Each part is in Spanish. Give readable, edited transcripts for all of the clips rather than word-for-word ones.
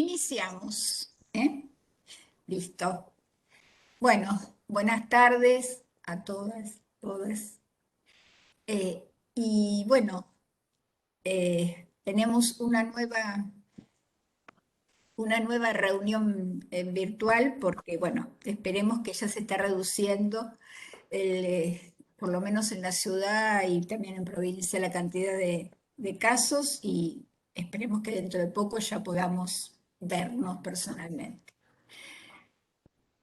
Iniciamos, ¿eh? Listo. Bueno, buenas tardes a todas, todas. Y bueno, tenemos una nueva reunión virtual porque, bueno, esperemos que ya se está reduciendo, por lo menos en la ciudad y también en provincia, la cantidad de casos y esperemos que dentro de poco ya podamos vernos personalmente.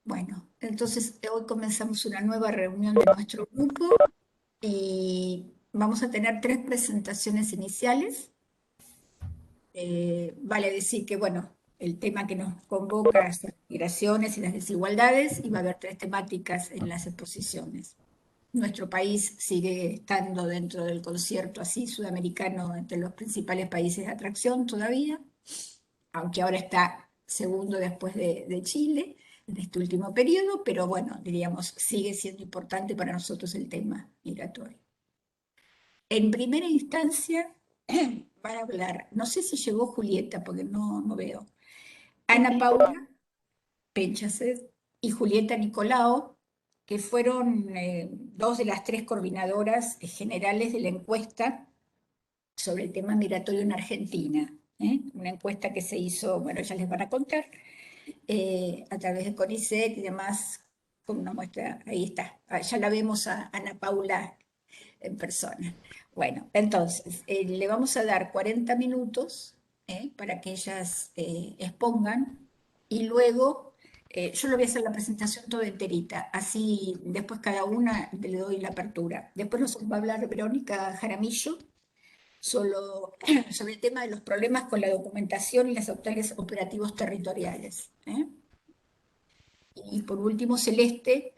Bueno, entonces hoy comenzamos una nueva reunión de nuestro grupo y vamos a tener 3 presentaciones iniciales. Vale decir que, bueno, el tema que nos convoca son las migraciones y las desigualdades y va a haber 3 temáticas en las exposiciones. Nuestro país sigue estando dentro del concierto así sudamericano entre los principales países de atracción todavía, aunque ahora está segundo después de Chile en este último periodo, pero bueno, diríamos, sigue siendo importante para nosotros el tema migratorio. En primera instancia, van a hablar, no sé si llegó Julieta, porque no veo, Ana Paula Penchaset y Julieta Nicolao, que fueron 2 de las 3 coordinadoras generales de la encuesta sobre el tema migratorio en Argentina. Una encuesta que se hizo, bueno, ya les van a contar, a través de CONICET y demás, con una muestra, ahí está, ya la vemos a Ana Paula en persona. Bueno, entonces, le vamos a dar 40 minutos para que ellas expongan y luego yo le voy a hacer la presentación toda enterita, así después cada una le doy la apertura. Después nos va a hablar Verónica Jaramillo sobre el tema de los problemas con la documentación y los actuales operativos territoriales. Y por último, Celeste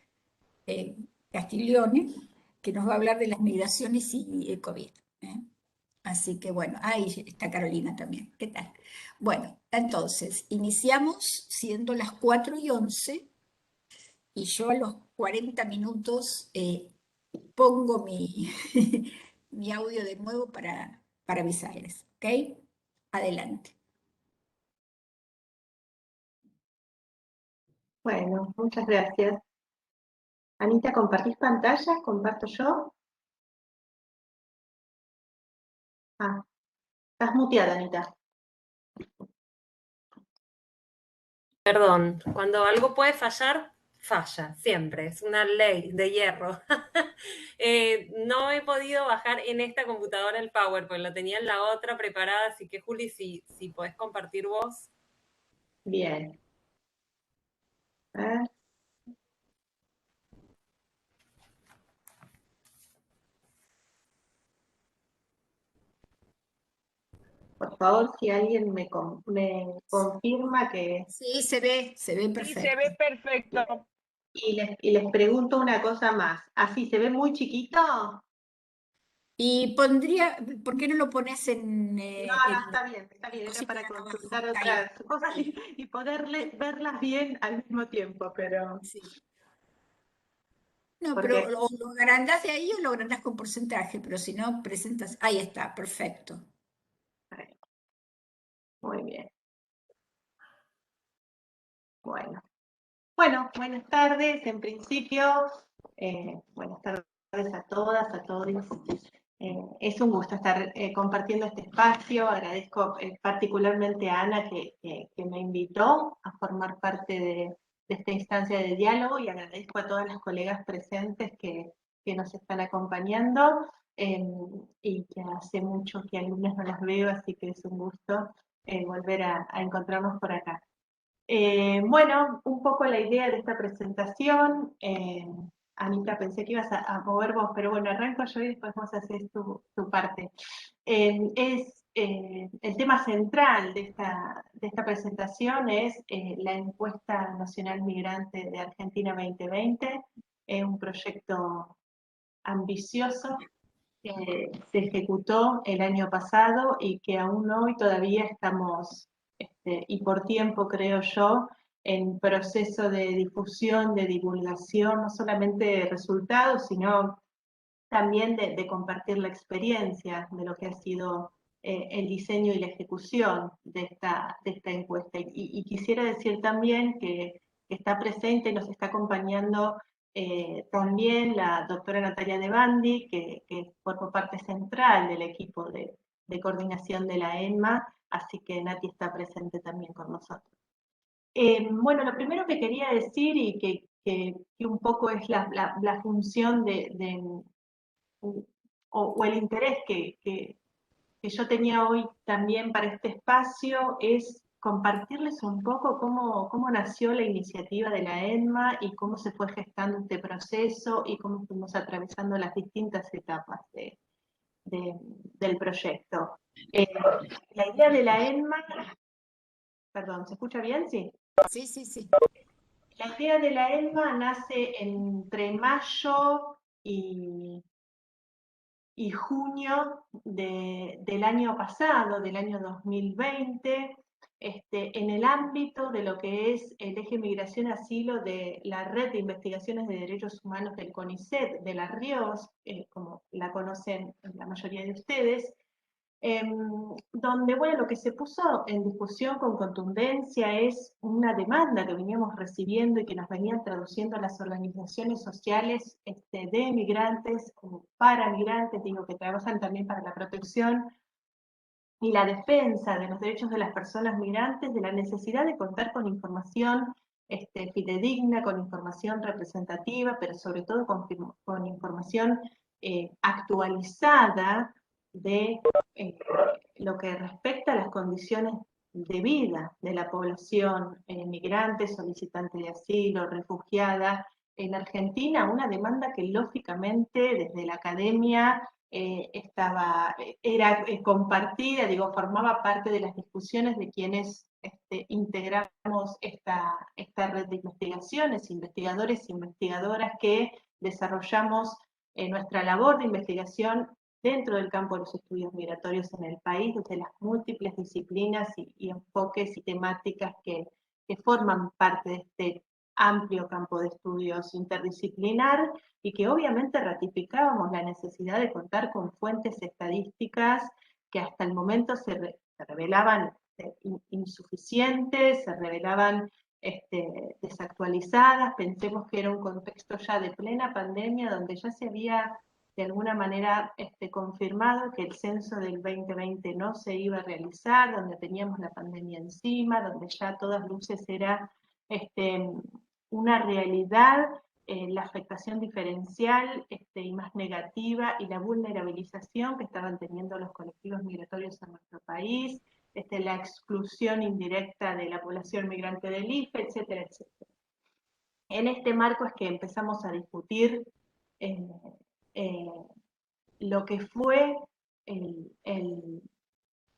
eh, Castiglione, que nos va a hablar de las migraciones y el COVID. ¿eh? Así que bueno, ahí está Carolina también. ¿Qué tal? Bueno, entonces, iniciamos siendo las 4:11 y yo a los 40 minutos pongo mi audio de nuevo para avisarles. ¿Ok? Adelante. Bueno, muchas gracias. Anita, ¿compartís pantalla? ¿Comparto yo? Ah, estás muteada, Anita. Perdón, cuando algo puede fallar, falla, siempre, es una ley de hierro. No he podido bajar en esta computadora el PowerPoint, lo tenía en la otra preparada, así que Juli, si podés compartir vos. Bien. A ver. Por favor, si alguien me confirma que... Sí, se ve perfecto. Sí, se ve perfecto. Y les pregunto una cosa más. ¿Así se ve muy chiquito? Y pondría, ¿por qué no lo pones en... No, está bien. Era para consultar otras cosas y poder verlas bien al mismo tiempo, pero... Sí. No, Porque... pero o lo agrandás de ahí o lo agrandás con porcentaje, pero si no, presentas... Ahí está, perfecto. Muy bien. Bueno, buenas tardes. En principio, buenas tardes a todas, a todos. Es un gusto estar compartiendo este espacio. Agradezco particularmente a Ana que me invitó a formar parte de esta instancia de diálogo y agradezco a todas las colegas presentes que nos están acompañando y que hace mucho que algunas no las veo, así que es un gusto volver a encontrarnos por acá. Bueno, un poco la idea de esta presentación. Anita, pensé que ibas a mover vos, pero bueno, arranco yo y después vos haces tu parte. El tema central de esta presentación es la encuesta nacional migrante de Argentina 2020. Es un proyecto ambicioso que se ejecutó el año pasado y que aún hoy todavía estamos, y por tiempo creo yo, en proceso de difusión, de divulgación, no solamente de resultados, sino también de compartir la experiencia de lo que ha sido el diseño y la ejecución de esta encuesta. Y quisiera decir también que está presente y nos está acompañando también la doctora Natalia De Bandi, que forma parte central del equipo de coordinación de la ENMA, así que Nati está presente también con nosotros. Bueno, lo primero que quería decir y que un poco es la función o el interés que yo tenía hoy también para este espacio es compartirles un poco cómo nació la iniciativa de la ENMA y cómo se fue gestando este proceso y cómo fuimos atravesando las distintas etapas del proyecto. La idea de la ENMA, perdón, ¿se escucha bien? Sí. Sí, sí, sí. La idea de la ENMA nace entre mayo y junio del año pasado, del año 2020, en el ámbito de lo que es el eje migración-asilo de la Red de Investigaciones de Derechos Humanos del CONICET, de La Rios, como la conocen la mayoría de ustedes, donde, bueno, lo que se puso en discusión con contundencia es una demanda que veníamos recibiendo y que nos venían traduciendo las organizaciones sociales de migrantes, para migrantes, digo, que trabajan también para la protección y la defensa de los derechos de las personas migrantes, de la necesidad de contar con información fidedigna, con información representativa, pero sobre todo con información actualizada de lo que respecta a las condiciones de vida de la población migrante, solicitante de asilo, refugiada. En Argentina, una demanda que lógicamente desde la academia era compartida, digo, formaba parte de las discusiones de quienes integramos esta red de investigaciones, investigadores e investigadoras que desarrollamos nuestra labor de investigación dentro del campo de los estudios migratorios en el país, desde las múltiples disciplinas y enfoques y temáticas que forman parte de este amplio campo de estudios interdisciplinar y que obviamente ratificábamos la necesidad de contar con fuentes estadísticas que hasta el momento se revelaban insuficientes, se revelaban desactualizadas. Pensemos que era un contexto ya de plena pandemia donde ya se había de alguna manera confirmado que el censo del 2020 no se iba a realizar, donde teníamos la pandemia encima, donde ya a todas luces era una realidad la afectación diferencial y más negativa y la vulnerabilización que estaban teniendo los colectivos migratorios en nuestro país, la exclusión indirecta de la población migrante del IFE, etcétera, etcétera. En este marco es que empezamos a discutir lo que fue el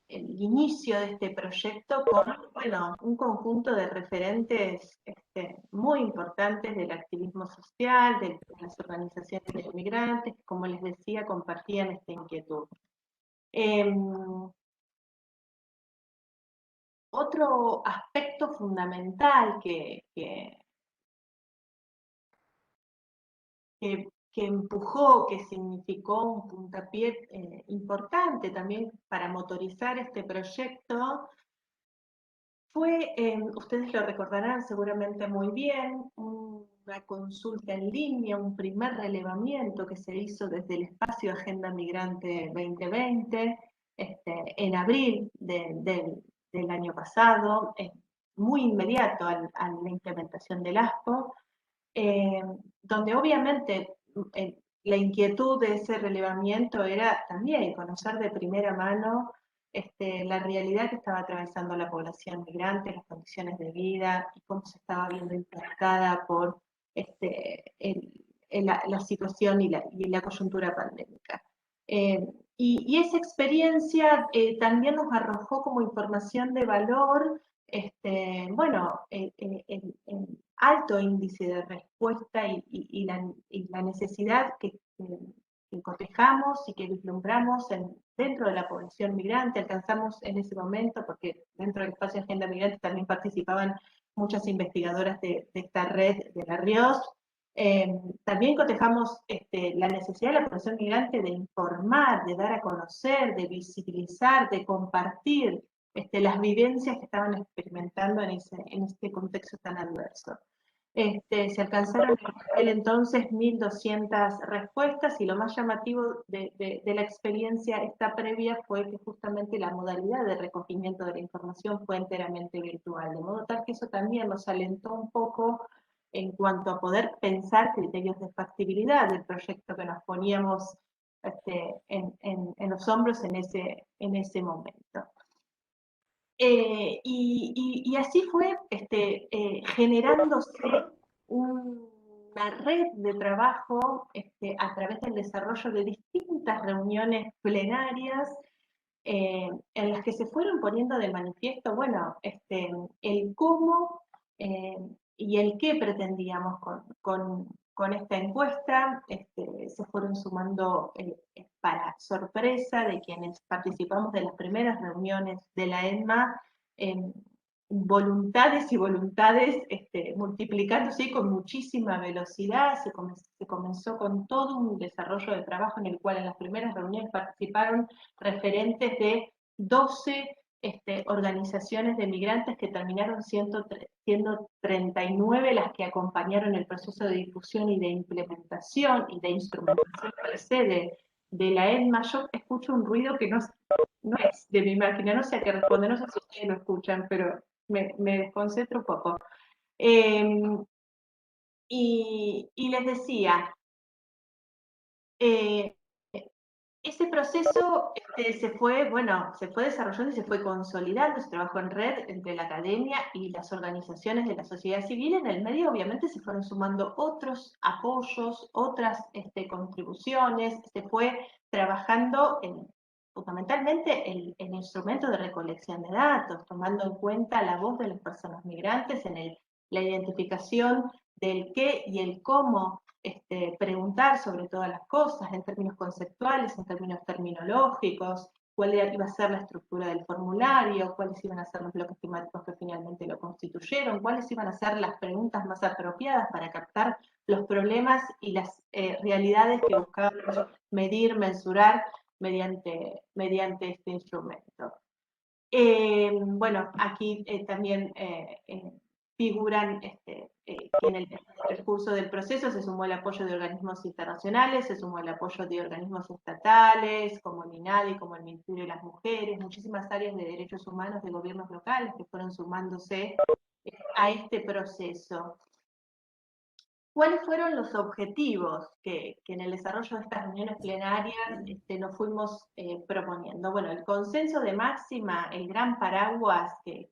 inicio de este proyecto con, bueno, un conjunto de referentes muy importantes del activismo social, de las organizaciones de migrantes, que, como les decía, compartían esta inquietud. Otro aspecto fundamental que empujó, que significó un puntapié importante también para motorizar este proyecto, fue, ustedes lo recordarán seguramente muy bien, una consulta en línea, un primer relevamiento que se hizo desde el espacio Agenda Migrante 2020, en abril del año pasado, muy inmediato a la implementación del ASPO, donde obviamente la inquietud de ese relevamiento era también conocer de primera mano la realidad que estaba atravesando la población migrante, las condiciones de vida y cómo se estaba viendo impactada por la situación y la coyuntura pandémica. Y esa experiencia también nos arrojó como información de valor, bueno, el alto índice de respuesta y la necesidad que cotejamos y que vislumbramos dentro de la población migrante. Alcanzamos en ese momento, porque dentro del espacio Agenda Migrante también participaban muchas investigadoras de esta red de La Rios, También cotejamos la necesidad de la población migrante de informar, de dar a conocer, de visibilizar, de compartir las vivencias que estaban experimentando en este contexto tan adverso. Se alcanzaron en aquel entonces 1.200 respuestas y lo más llamativo de la experiencia esta previa fue que justamente la modalidad de recogimiento de la información fue enteramente virtual, de modo tal que eso también nos alentó un poco en cuanto a poder pensar criterios de factibilidad del proyecto que nos poníamos en los hombros en ese momento. Y así fue generándose una red de trabajo a través del desarrollo de distintas reuniones plenarias en las que se fueron poniendo de manifiesto, bueno, el cómo y el qué pretendíamos con esta encuesta. Se fueron sumando, para sorpresa de quienes participamos de las primeras reuniones de la ENMA, voluntades y voluntades multiplicándose con muchísima velocidad. Se comenzó con todo un desarrollo de trabajo en el cual en las primeras reuniones participaron referentes de 12 organizaciones de migrantes, que terminaron siendo 39 las que acompañaron el proceso de difusión y de implementación y de instrumentación per se de la ENMA. Yo escucho un ruido que no es de mi máquina, no sé a qué responde, no sé si ustedes lo escuchan, pero me desconcentro un poco. Y les decía, ese proceso se fue desarrollando y se fue consolidando. Se trabajó en red entre la academia y las organizaciones de la sociedad civil. En el medio, obviamente, se fueron sumando otros apoyos, otras contribuciones. Se fue trabajando fundamentalmente el instrumento de recolección de datos, tomando en cuenta la voz de las personas migrantes en la identificación del qué y el cómo preguntar sobre todas las cosas, en términos conceptuales, en términos terminológicos, cuál iba a ser la estructura del formulario, cuáles iban a ser los bloques temáticos que finalmente lo constituyeron, cuáles iban a ser las preguntas más apropiadas para captar los problemas y las realidades que buscábamos medir, mensurar mediante este instrumento. Bueno, aquí también figuran que en el curso del proceso se sumó el apoyo de organismos internacionales, se sumó el apoyo de organismos estatales, como el INADI, como el Ministerio de las Mujeres, muchísimas áreas de derechos humanos de gobiernos locales que fueron sumándose a este proceso. ¿Cuáles fueron los objetivos que en el desarrollo de estas reuniones plenarias nos fuimos proponiendo? Bueno, el consenso de máxima, el gran paraguas que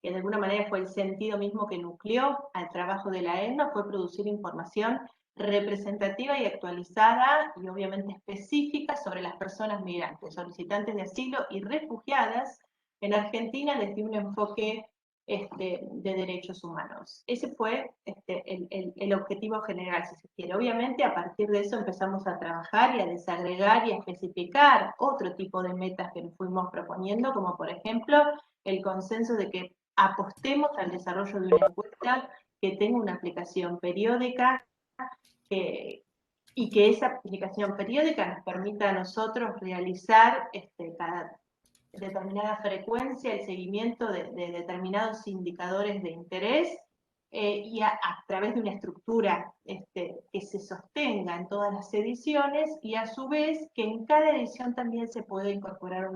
de alguna manera fue el sentido mismo que nucleó al trabajo de la ENMA, fue producir información representativa y actualizada y obviamente específica sobre las personas migrantes, solicitantes de asilo y refugiadas en Argentina desde un enfoque de derechos humanos. Ese fue el objetivo general, si se quiere. Obviamente, a partir de eso empezamos a trabajar y a desagregar y a especificar otro tipo de metas que nos fuimos proponiendo, como por ejemplo el consenso de que apostemos al desarrollo de una encuesta que tenga una aplicación periódica y que esa aplicación periódica nos permita a nosotros realizar cada determinada frecuencia el seguimiento de determinados indicadores de interés y a través de una estructura que se sostenga en todas las ediciones, y a su vez que en cada edición también se puede incorporar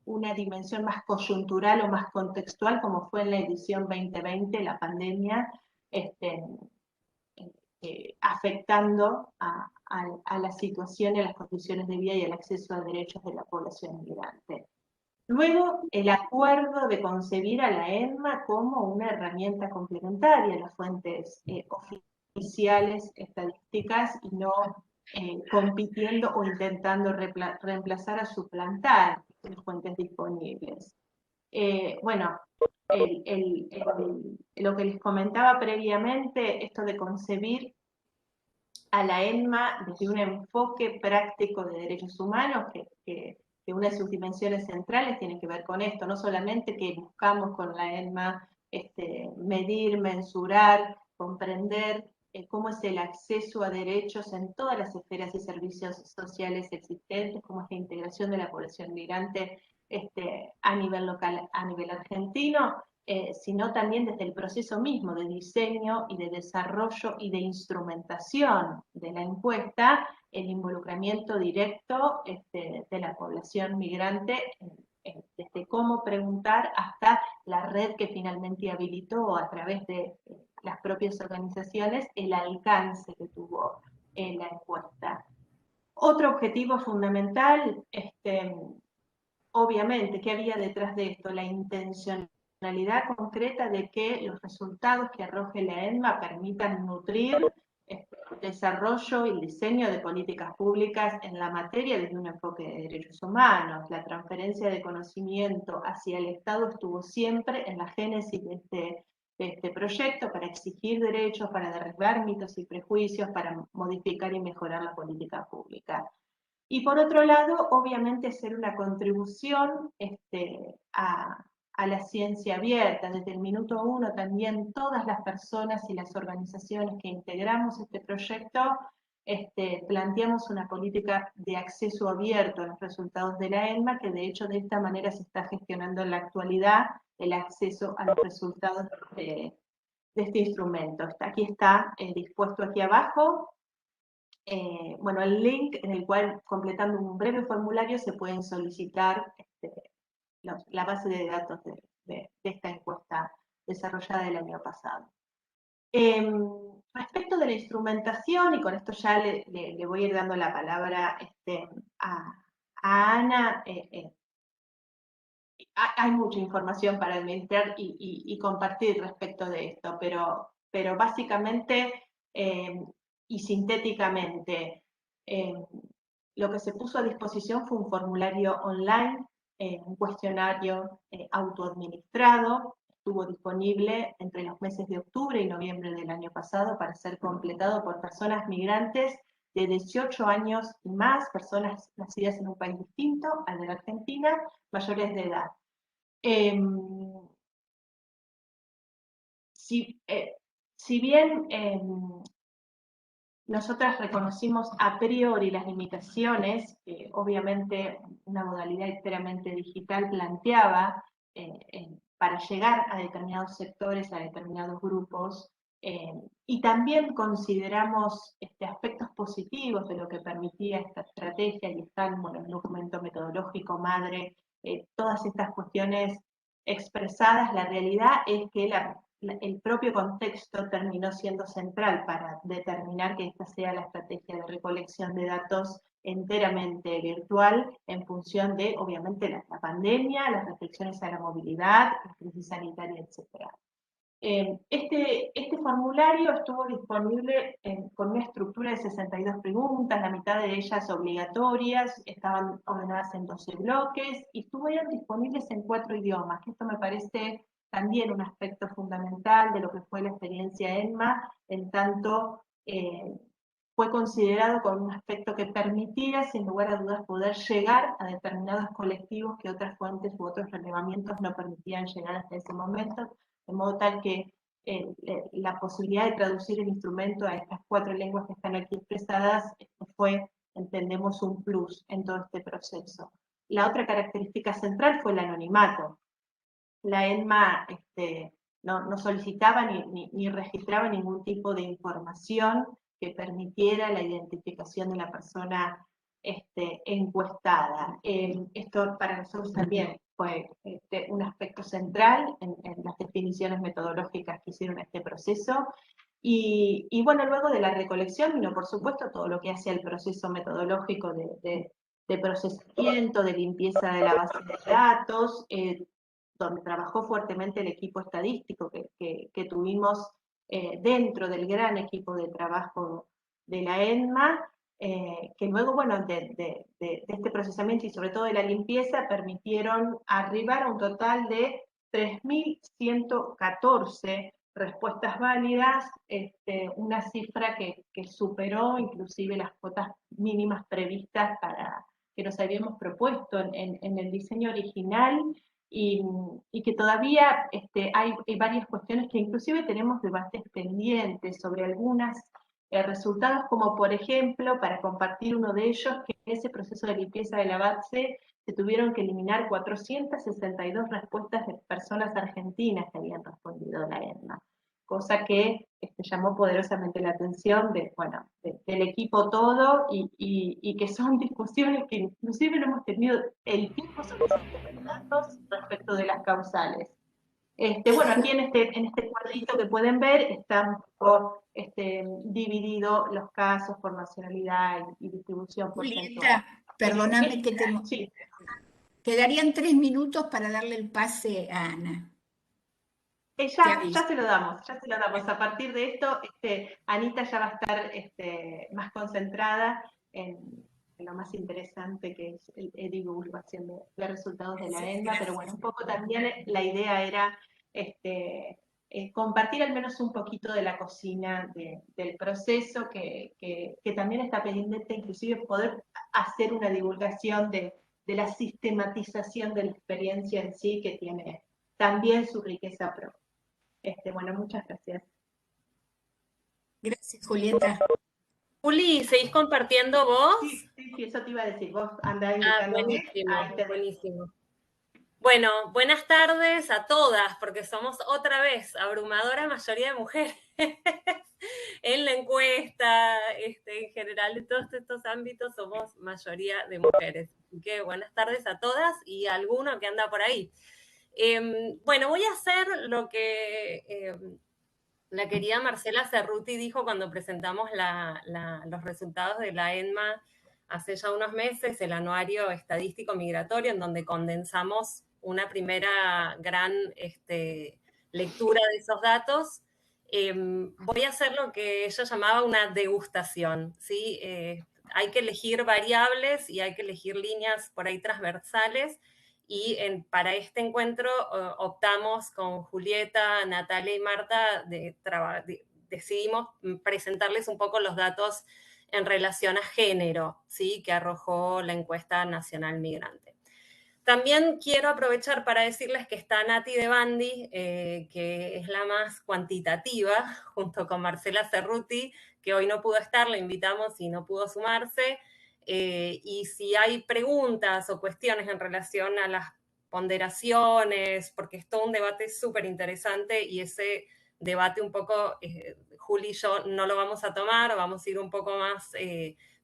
una dimensión más coyuntural o más contextual, como fue en la edición 2020, la pandemia, afectando a la situación y a las condiciones de vida y al acceso a derechos de la población migrante. Luego, el acuerdo de concebir a la ENMA como una herramienta complementaria a las fuentes oficiales estadísticas y no compitiendo o intentando reemplazar o suplantar las fuentes disponibles. Bueno, lo que les comentaba previamente, esto de concebir a la ENMA desde un enfoque práctico de derechos humanos, que una de sus dimensiones centrales tiene que ver con esto, no solamente que buscamos con la ENMA medir, mensurar, comprender cómo es el acceso a derechos en todas las esferas y servicios sociales existentes, cómo es la integración de la población migrante a nivel local, a nivel argentino, sino también desde el proceso mismo de diseño y de desarrollo y de instrumentación de la encuesta, el involucramiento directo de la población migrante, desde cómo preguntar hasta la red que finalmente habilitó a través de las propias organizaciones el alcance que tuvo la encuesta. Otro objetivo fundamental, obviamente, ¿qué había detrás de esto? La intencionalidad concreta de que los resultados que arroje la ENMA permitan nutrir el desarrollo y el diseño de políticas públicas en la materia desde un enfoque de derechos humanos. La transferencia de conocimiento hacia el Estado estuvo siempre en la génesis de este proyecto, para exigir derechos, para derribar mitos y prejuicios, para modificar y mejorar la política pública. Y por otro lado, obviamente hacer una contribución a la ciencia abierta. Desde el minuto uno también todas las personas y las organizaciones que integramos este proyecto planteamos una política de acceso abierto a los resultados de la ENMA, que de hecho de esta manera se está gestionando en la actualidad el acceso a los resultados de este instrumento. Aquí está dispuesto aquí abajo. Bueno, el link en el cual, completando un breve formulario, se pueden solicitar la base de datos de esta encuesta desarrollada el año pasado. Respecto de la instrumentación, y con esto ya le voy a ir dando la palabra a Ana, hay mucha información para administrar y compartir respecto de esto, pero básicamente y sintéticamente, lo que se puso a disposición fue un formulario online, un cuestionario autoadministrado. Estuvo disponible entre los meses de octubre y noviembre del año pasado para ser completado por personas migrantes de 18 años y más, personas nacidas en un país distinto al de la Argentina, mayores de edad. Si bien nosotras reconocimos a priori las limitaciones que obviamente una modalidad enteramente digital planteaba para llegar a determinados sectores, a determinados grupos, y también consideramos aspectos positivos de lo que permitía esta estrategia, y están, bueno, en el documento metodológico madre, todas estas cuestiones expresadas. La realidad es que el propio contexto terminó siendo central para determinar que esta sea la estrategia de recolección de datos enteramente virtual, en función de, obviamente, la pandemia, las restricciones a la movilidad, la crisis sanitaria, etc. Este formulario estuvo disponible con una estructura de 62 preguntas, la mitad de ellas obligatorias, estaban ordenadas en 12 bloques y estuvieron disponibles en 4 idiomas, que esto me parece también un aspecto fundamental de lo que fue la experiencia ENMA, en tanto fue considerado como un aspecto que permitía, sin lugar a dudas, poder llegar a determinados colectivos que otras fuentes u otros relevamientos no permitían llegar hasta ese momento, de modo tal que la posibilidad de traducir el instrumento a estas 4 lenguas que están aquí expresadas fue, entendemos, un plus en todo este proceso. La otra característica central fue el anonimato. La ENMA no solicitaba ni registraba ningún tipo de información que permitiera la identificación de la persona encuestada. Esto para nosotros también fue un aspecto central en las definiciones metodológicas que hicieron este proceso. Y bueno, luego de la recolección vino, por supuesto, todo lo que hace al proceso metodológico de procesamiento, de limpieza de la base de datos, donde trabajó fuertemente el equipo estadístico que tuvimos dentro del gran equipo de trabajo de la ENMA, que luego, bueno, de este procesamiento y sobre todo de la limpieza, permitieron arribar a un total de 3.114 respuestas válidas, una cifra que superó inclusive las cuotas mínimas previstas que nos habíamos propuesto en el diseño original. y que todavía hay varias cuestiones que inclusive tenemos debates pendientes sobre algunos resultados, como por ejemplo, para compartir uno de ellos, que en ese proceso de limpieza de la base se tuvieron que eliminar 462 respuestas de personas argentinas que habían respondido a la ENMA, cosa que llamó poderosamente la atención del equipo todo y que son discusiones que inclusive no hemos tenido el tiempo suficiente para datos respecto de las causales. Bueno, aquí en este cuadrito que pueden ver están divididos los casos por nacionalidad y distribución porcentual. Julieta, perdóname que te... Sí. Quedarían 3 minutos para darle el pase a Ana. Ya se lo damos. A partir de esto, Anita ya va a estar más concentrada en lo más interesante que es la divulgación de resultados de la ENMA, pero bueno, un poco también la idea era compartir al menos un poquito de la cocina del proceso, que también está pendiente inclusive poder hacer una divulgación de la sistematización de la experiencia en sí, que tiene también su riqueza propia. Bueno, muchas gracias. Gracias, Julieta. Juli, ¿seguís compartiendo vos? Sí, eso te iba a decir. Vos andá indicándome. Buenísimo. Bueno, buenas tardes a todas, porque somos otra vez abrumadora mayoría de mujeres en la encuesta, en general en todos estos ámbitos somos mayoría de mujeres. Así que buenas tardes a todas y a alguno que anda por ahí. Bueno, voy a hacer lo que la querida Marcela Cerruti dijo cuando presentamos los resultados de la ENMA hace ya unos meses, el anuario estadístico migratorio, en donde condensamos una primera gran lectura de esos datos. Voy a hacer lo que ella llamaba una degustación, ¿sí? Hay que elegir variables y hay que elegir líneas por ahí transversales, y para este encuentro optamos con Julieta, Natalia y Marta, decidimos presentarles un poco los datos en relación a género, ¿sí? Que arrojó la encuesta nacional migrante. También quiero aprovechar para decirles que está Nati de Bandi, que es la más cuantitativa, junto con Marcela Cerruti, que hoy no pudo estar, la invitamos y no pudo sumarse. Y si hay preguntas o cuestiones en relación a las ponderaciones, porque es todo un debate súper interesante y ese debate un poco, Juli y yo no lo vamos a tomar, vamos a ir un poco más,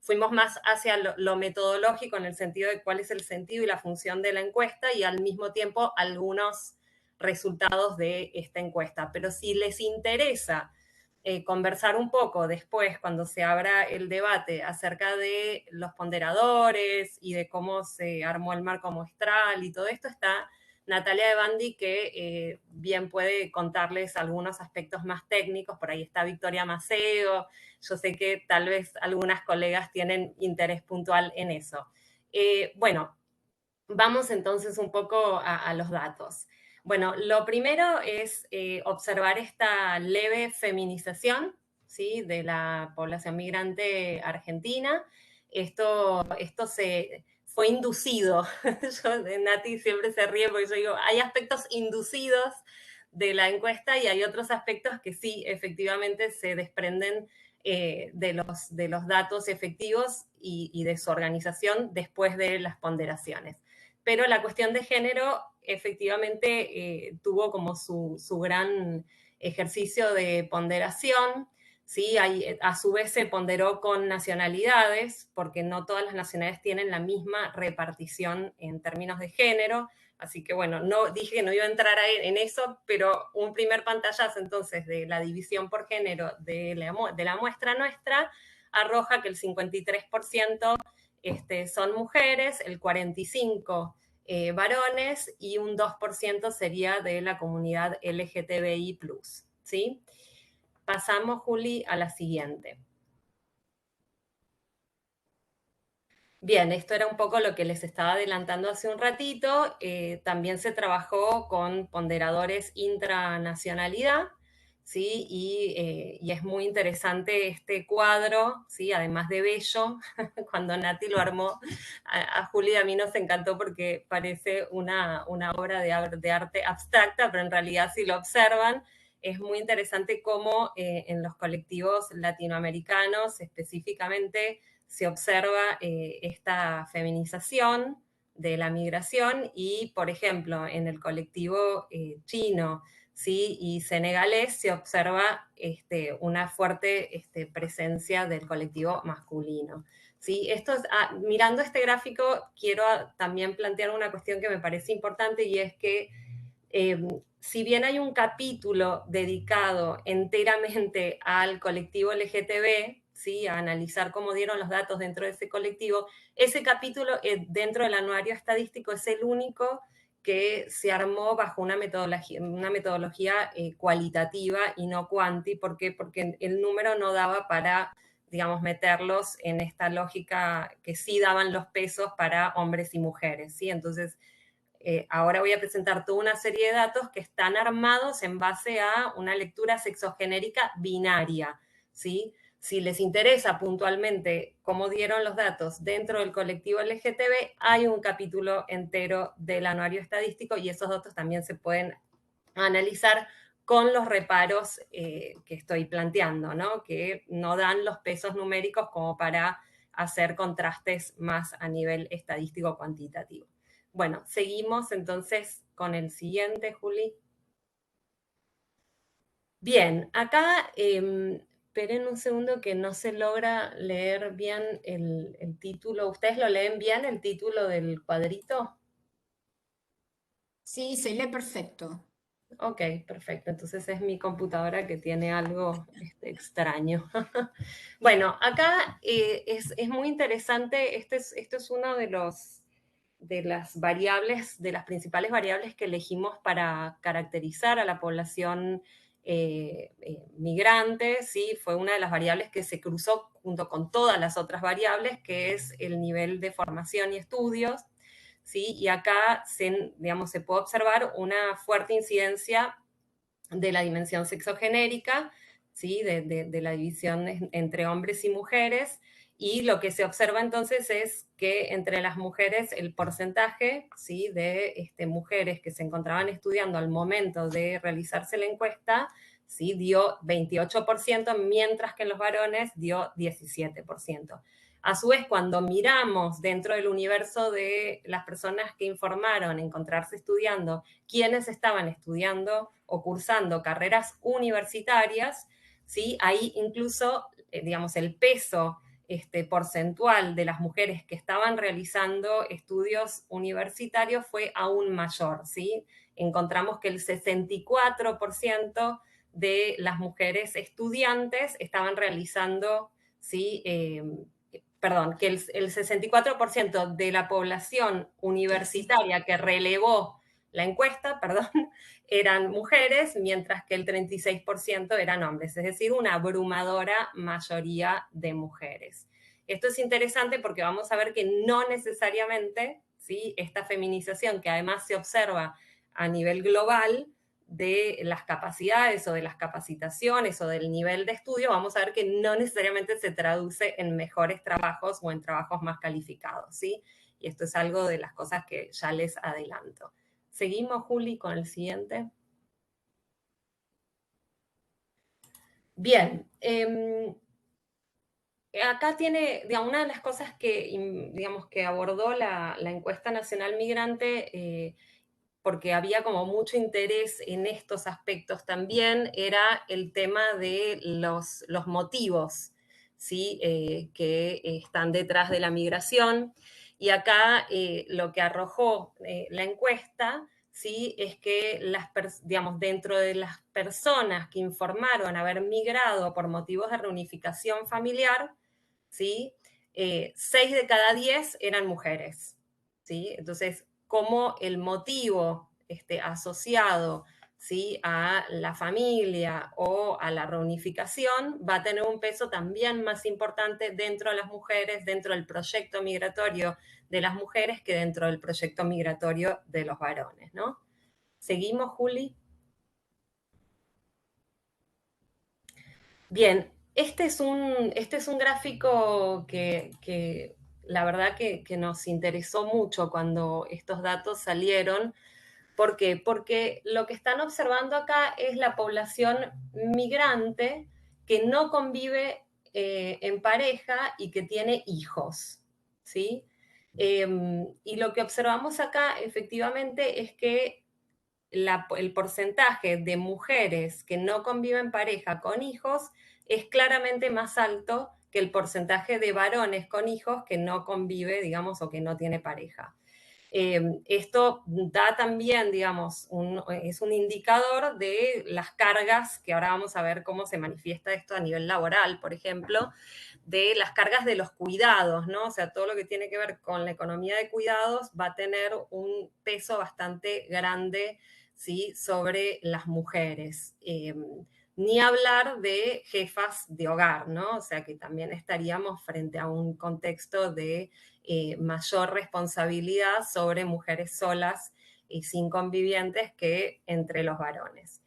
fuimos más hacia lo metodológico en el sentido de cuál es el sentido y la función de la encuesta y al mismo tiempo algunos resultados de esta encuesta. Pero si les interesa conversar un poco después, cuando se abra el debate acerca de los ponderadores y de cómo se armó el marco muestral y todo esto, está Natalia de Bandi, que bien puede contarles algunos aspectos más técnicos. Por ahí está Victoria Maceo. Yo sé que tal vez algunas colegas tienen interés puntual en eso. Bueno, vamos entonces un poco a los datos. Bueno, lo primero es observar esta leve feminización, ¿sí? De la población migrante argentina. Esto fue inducido. Nati siempre se ríe porque yo digo, hay aspectos inducidos de la encuesta y hay otros aspectos que sí, efectivamente, se desprenden de los datos efectivos y de su organización después de las ponderaciones. Pero la cuestión de género efectivamente tuvo como su gran ejercicio de ponderación, ¿sí? A su vez se ponderó con nacionalidades, porque no todas las nacionalidades tienen la misma repartición en términos de género. Así que bueno, no dije que no iba a entrar en eso, pero un primer pantallazo entonces de la división por género de la muestra nuestra arroja que el 53% son mujeres, el 45% varones y un 2% sería de la comunidad LGTBI+, ¿sí? Pasamos, Juli, a la siguiente. Bien, esto era un poco lo que les estaba adelantando hace un ratito. También se trabajó con ponderadores intranacionalidad, ¿sí? Y es muy interesante este cuadro, ¿sí? Además de bello, cuando Nati lo armó, a Juli y a mí nos encantó porque parece una obra de arte abstracta, pero en realidad si lo observan, es muy interesante cómo en los colectivos latinoamericanos específicamente se observa esta feminización de la migración y, por ejemplo, en el colectivo chino, ¿sí? Y senegalés se observa una fuerte presencia del colectivo masculino. ¿Sí? Mirando este gráfico, quiero también plantear una cuestión que me parece importante y es que si bien hay un capítulo dedicado enteramente al colectivo LGTB, ¿sí? A analizar cómo dieron los datos dentro de ese colectivo, ese capítulo dentro del anuario estadístico es el único que se armó bajo una metodología cualitativa y no cuanti. ¿Por qué? Porque el número no daba para, digamos, meterlos en esta lógica que sí daban los pesos para hombres y mujeres, ¿sí? Entonces, ahora voy a presentar toda una serie de datos que están armados en base a una lectura sexogenérica binaria, ¿sí? Si les interesa puntualmente cómo dieron los datos dentro del colectivo LGTB, hay un capítulo entero del anuario estadístico y esos datos también se pueden analizar con los reparos que estoy planteando, ¿no? Que no dan los pesos numéricos como para hacer contrastes más a nivel estadístico cuantitativo. Bueno, seguimos entonces con el siguiente, Juli. Bien, acá, esperen un segundo que no se logra leer bien el título. ¿Ustedes lo leen bien, el título del cuadrito? Sí, se lee perfecto. Ok, perfecto. Entonces es mi computadora que tiene algo extraño. Bueno, acá es muy interesante. Esto es uno de las variables, de las principales variables que elegimos para caracterizar a la población migrante, ¿sí? Fue una de las variables que se cruzó junto con todas las otras variables, que es el nivel de formación y estudios, ¿sí? Y acá digamos, se puede observar una fuerte incidencia de la dimensión sexogenérica, ¿sí? De la división entre hombres y mujeres, y lo que se observa entonces es que entre las mujeres el porcentaje, ¿sí? De mujeres que se encontraban estudiando al momento de realizarse la encuesta, ¿sí? Dio 28%, mientras que en los varones dio 17%. A su vez, cuando miramos dentro del universo de las personas que informaron encontrarse estudiando, quiénes estaban estudiando o cursando carreras universitarias, ¿sí? Ahí incluso, digamos, el peso porcentual de las mujeres que estaban realizando estudios universitarios fue aún mayor, ¿sí? Encontramos que el 64% de las mujeres estudiantes estaban realizando, ¿sí? Perdón, que el 64% de la población universitaria que relevó la encuesta, perdón, eran mujeres, mientras que el 36% eran hombres, es decir, una abrumadora mayoría de mujeres. Esto es interesante porque vamos a ver que no necesariamente, ¿sí? Esta feminización que además se observa a nivel global de las capacidades o de las capacitaciones o del nivel de estudio, vamos a ver que no necesariamente se traduce en mejores trabajos o en trabajos más calificados, ¿sí? Y esto es algo de las cosas que ya les adelanto. Seguimos, Juli, con el siguiente. Bien, acá tiene, digamos, una de las cosas que, digamos, que abordó la encuesta nacional migrante, porque había como mucho interés en estos aspectos también, era el tema de los motivos, ¿sí? Que están detrás de la migración. Y acá lo que arrojó la encuesta, ¿sí? Es que digamos, dentro de las personas que informaron haber migrado por motivos de reunificación familiar, ¿sí? 6 de cada 10 eran mujeres, ¿sí? Entonces, como el motivo asociado, ¿sí? A la familia o a la reunificación va a tener un peso también más importante dentro de las mujeres, dentro del proyecto migratorio de las mujeres que dentro del proyecto migratorio de los varones, ¿no? ¿Seguimos, Juli? Bien, este es un gráfico que la verdad que nos interesó mucho cuando estos datos salieron. ¿Por qué? Porque lo que están observando acá es la población migrante que no convive en pareja y que tiene hijos, ¿sí? Y lo que observamos acá efectivamente es que el porcentaje de mujeres que no conviven en pareja con hijos es claramente más alto que el porcentaje de varones con hijos que no convive, digamos, o que no tiene pareja. Esto da también, digamos, es un indicador de las cargas, que ahora vamos a ver cómo se manifiesta esto a nivel laboral, por ejemplo, de las cargas de los cuidados, ¿no? O sea, todo lo que tiene que ver con la economía de cuidados va a tener un peso bastante grande, ¿sí? Sobre las mujeres. Ni hablar de jefas de hogar, ¿no? O sea, que también estaríamos frente a un contexto de mayor responsabilidad sobre mujeres solas y sin convivientes que entre los varones.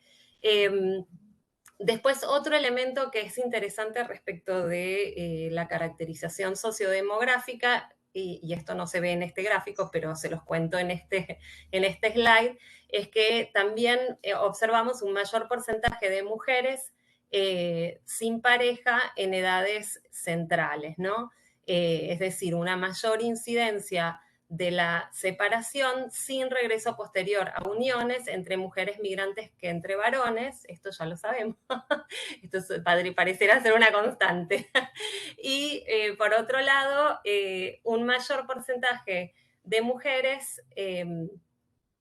Después, otro elemento que es interesante respecto de la caracterización sociodemográfica, y esto no se ve en este gráfico, pero se los cuento en este slide, es que también observamos un mayor porcentaje de mujeres sin pareja en edades centrales, ¿no? Es decir, una mayor incidencia de la separación sin regreso posterior a uniones entre mujeres migrantes que entre varones, esto ya lo sabemos, esto pareciera ser una constante. Y por otro lado, un mayor porcentaje de mujeres,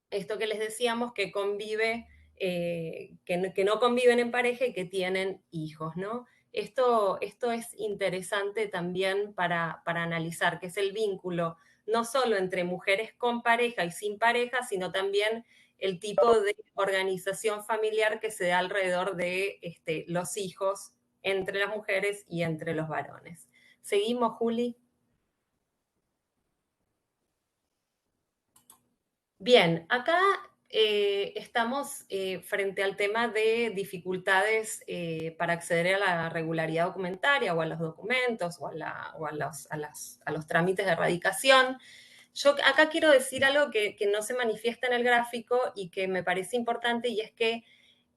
esto que les decíamos, que convive, que no conviven en pareja y que tienen hijos, ¿no? Esto es interesante también para analizar, que es el vínculo no solo entre mujeres con pareja y sin pareja, sino también el tipo de organización familiar que se da alrededor de los hijos entre las mujeres y entre los varones. ¿Seguimos, Juli? Bien, acá estamos frente al tema de dificultades para acceder a la regularidad documentaria o a los documentos o a los trámites de erradicación. Yo acá quiero decir algo que no se manifiesta en el gráfico y que me parece importante, y es que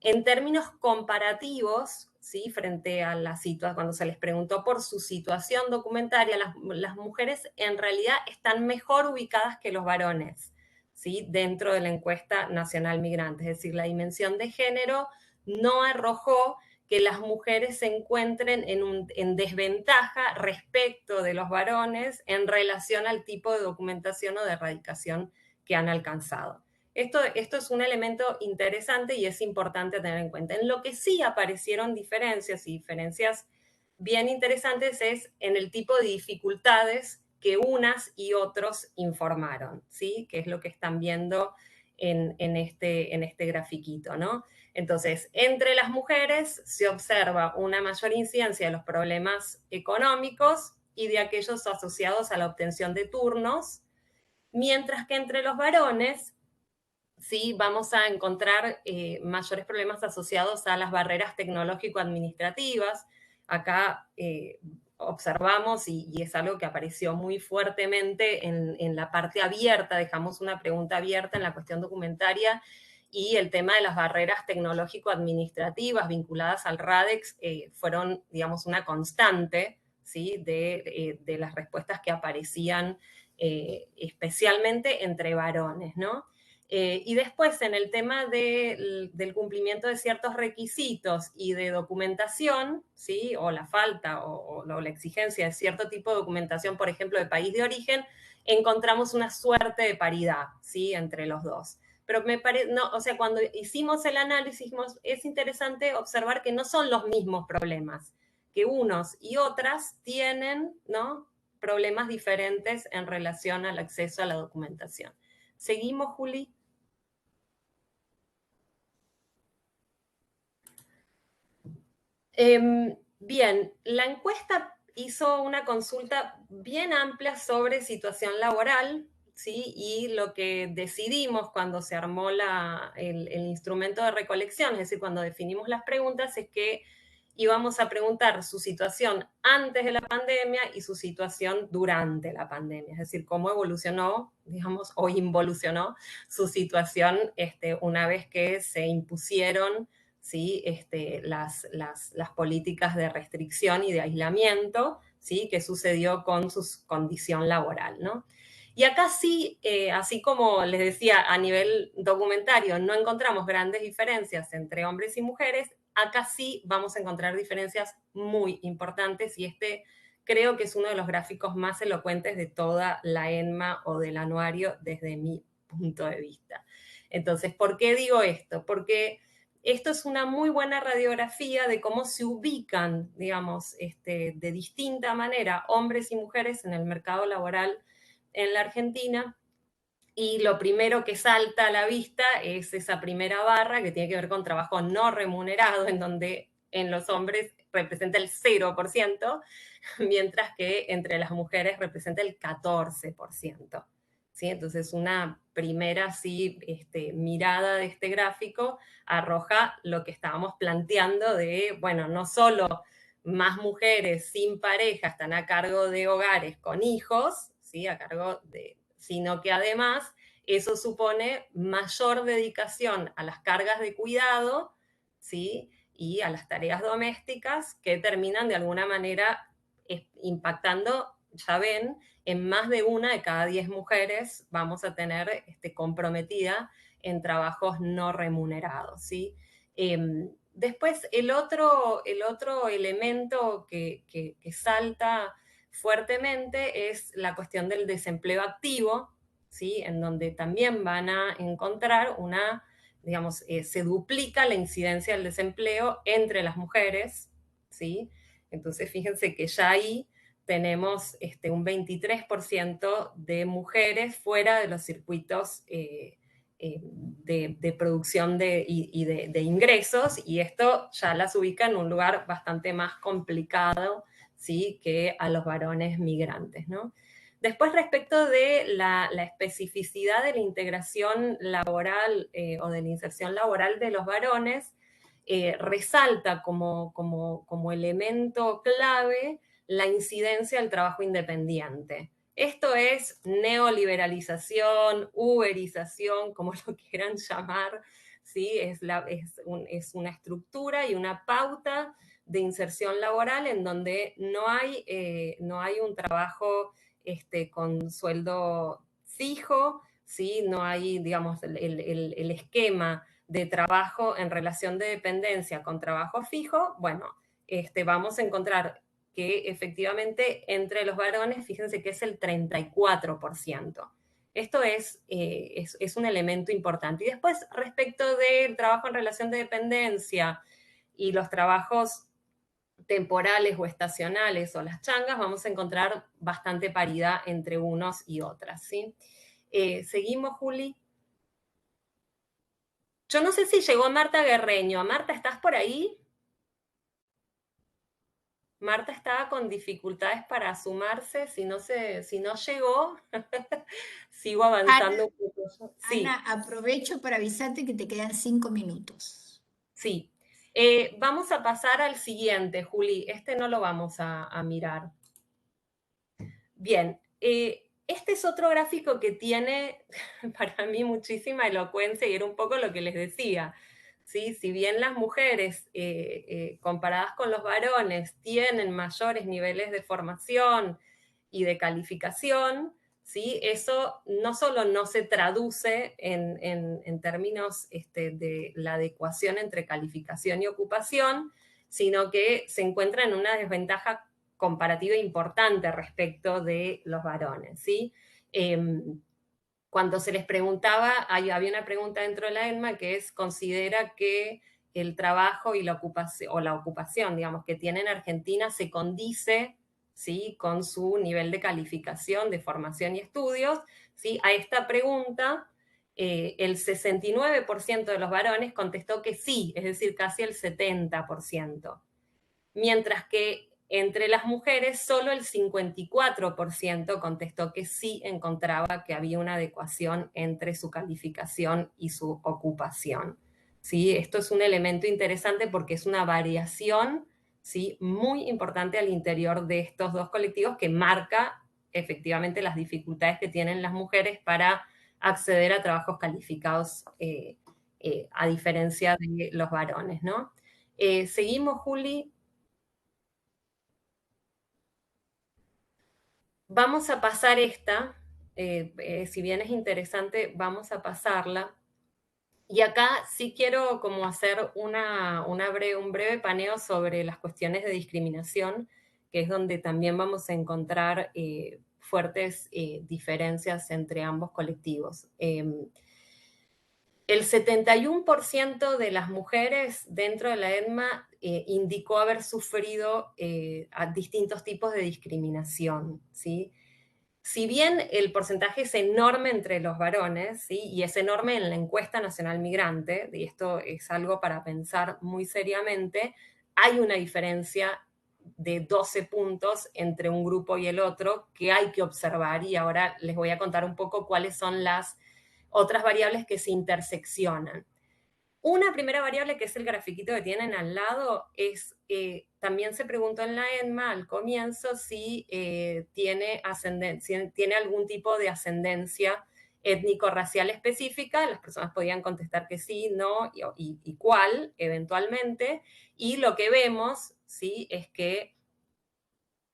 en términos comparativos, ¿sí? Frente a la situación, cuando se les preguntó por su situación documentaria, las mujeres en realidad están mejor ubicadas que los varones, ¿sí? Dentro de la encuesta nacional migrante. Es decir, la dimensión de género no arrojó que las mujeres se encuentren en desventaja respecto de los varones en relación al tipo de documentación o de erradicación que han alcanzado. Esto es un elemento interesante y es importante tener en cuenta. En lo que sí aparecieron diferencias, y diferencias bien interesantes, es en el tipo de dificultades que unas y otros informaron, ¿sí? Que es lo que están viendo en este grafiquito, ¿no? Entonces, entre las mujeres se observa una mayor incidencia de los problemas económicos y de aquellos asociados a la obtención de turnos, mientras que entre los varones sí vamos a encontrar mayores problemas asociados a las barreras tecnológico-administrativas. Acá observamos, y es algo que apareció muy fuertemente en la parte abierta, dejamos una pregunta abierta en la cuestión documentaria, y el tema de las barreras tecnológico-administrativas vinculadas al RADEX fueron, digamos, una constante, ¿sí? de las respuestas que aparecían especialmente entre varones, ¿no? Y después, en el tema del cumplimiento de ciertos requisitos y de documentación, ¿sí? O la falta o la exigencia de cierto tipo de documentación, por ejemplo, de país de origen, encontramos una suerte de paridad, ¿sí? Entre los dos. Pero me parece, no, o sea, cuando hicimos el análisis, es interesante observar que no son los mismos problemas, que unos y otras tienen, ¿no? Problemas diferentes en relación al acceso a la documentación. ¿Seguimos, Juli? Bien, la encuesta hizo una consulta bien amplia sobre situación laboral, ¿sí? Y lo que decidimos cuando se armó el instrumento de recolección, es decir, cuando definimos las preguntas, es que y vamos a preguntar su situación antes de la pandemia y su situación durante la pandemia, es decir, cómo evolucionó, digamos, o involucionó su situación una vez que se impusieron, ¿sí? Las políticas de restricción y de aislamiento, ¿sí? Que sucedió con su condición laboral, ¿no? Y acá sí, así como les decía, a nivel documentario no encontramos grandes diferencias entre hombres y mujeres, acá sí vamos a encontrar diferencias muy importantes y creo que es uno de los gráficos más elocuentes de toda la ENMA o del anuario desde mi punto de vista. Entonces, ¿por qué digo esto? Porque esto es una muy buena radiografía de cómo se ubican, digamos, de distinta manera hombres y mujeres en el mercado laboral en la Argentina. Y lo primero que salta a la vista es esa primera barra que tiene que ver con trabajo no remunerado, en donde en los hombres representa el 0%, mientras que entre las mujeres representa el 14%. ¿Sí? Entonces, una primera mirada de este gráfico arroja lo que estábamos planteando de, bueno, no solo más mujeres sin pareja están a cargo de hogares con hijos, ¿sí? Sino que además eso supone mayor dedicación a las cargas de cuidado, ¿sí? Y a las tareas domésticas que terminan de alguna manera impactando, ya ven, en más de una de cada 10 mujeres vamos a tener comprometida en trabajos no remunerados, ¿sí? Después, el otro elemento que salta fuertemente es la cuestión del desempleo activo, ¿sí? En donde también van a encontrar digamos, se duplica la incidencia del desempleo entre las mujeres, ¿sí? Entonces, fíjense que ya ahí tenemos un 23% de mujeres fuera de los circuitos de producción y de ingresos, y esto ya las ubica en un lugar bastante más complicado, ¿sí? Que a los varones migrantes, ¿no? Después, respecto de la especificidad de la integración laboral o de la inserción laboral de los varones, resalta como elemento clave la incidencia del trabajo independiente. Esto es neoliberalización, uberización, como lo quieran llamar, ¿sí? Es una estructura y una pauta de inserción laboral en donde no hay un trabajo con sueldo fijo, ¿sí? No hay, digamos, el esquema de trabajo en relación de dependencia con trabajo fijo. Bueno, vamos a encontrar que efectivamente entre los varones, fíjense que es el 34%. Esto es un elemento importante. Y después, respecto del trabajo en relación de dependencia y los trabajos temporales o estacionales o las changas, vamos a encontrar bastante paridad entre unos y otras, ¿sí? Seguimos, Juli. Yo no sé si llegó Marta Guerreño. Marta, ¿estás por ahí? Marta estaba con dificultades para sumarse. Si no llegó, sigo avanzando un poco. Sí. Ana, aprovecho para avisarte que te quedan 5 minutos. Sí. Vamos a pasar al siguiente, Juli. No lo vamos a mirar. Bien. Este es otro gráfico que tiene para mí muchísima elocuencia y era un poco lo que les decía. ¿Sí? Si bien las mujeres, comparadas con los varones, tienen mayores niveles de formación y de calificación, ¿sí? Eso no solo no se traduce en términos de la adecuación entre calificación y ocupación, sino que se encuentra en una desventaja comparativa importante respecto de los varones, ¿sí? Cuando se les preguntaba, había una pregunta dentro de la ENMA que es, ¿considera que el trabajo y la ocupación, digamos, que tiene en Argentina se condice, ¿sí? Con su nivel de calificación, de formación y estudios? ¿Sí? A esta pregunta, el 69% de los varones contestó que sí, es decir, casi el 70%. Mientras que entre las mujeres, solo el 54% contestó que sí encontraba que había una adecuación entre su calificación y su ocupación. ¿Sí? Esto es un elemento interesante porque es una variación, ¿sí? Muy importante al interior de estos dos colectivos que marca efectivamente las dificultades que tienen las mujeres para acceder a trabajos calificados a diferencia de los varones, ¿no? Seguimos, Juli. Vamos a pasar esta, si bien es interesante, vamos a pasarla. Y acá sí quiero como hacer un breve paneo sobre las cuestiones de discriminación, que es donde también vamos a encontrar fuertes diferencias entre ambos colectivos. El 71% de las mujeres dentro de la EDMA indicó haber sufrido a distintos tipos de discriminación, ¿sí? Si bien el porcentaje es enorme entre los varones, ¿sí? Y es enorme en la encuesta nacional migrante, y esto es algo para pensar muy seriamente, hay una diferencia de 12 puntos entre un grupo y el otro que hay que observar, y ahora les voy a contar un poco cuáles son las otras variables que se interseccionan. Una primera variable, que es el grafiquito que tienen al lado, es, también se preguntó en la EDMA al comienzo si tiene algún tipo de ascendencia étnico-racial específica. Las personas podían contestar que sí, no, y cuál, eventualmente. Y lo que vemos, ¿sí?, es que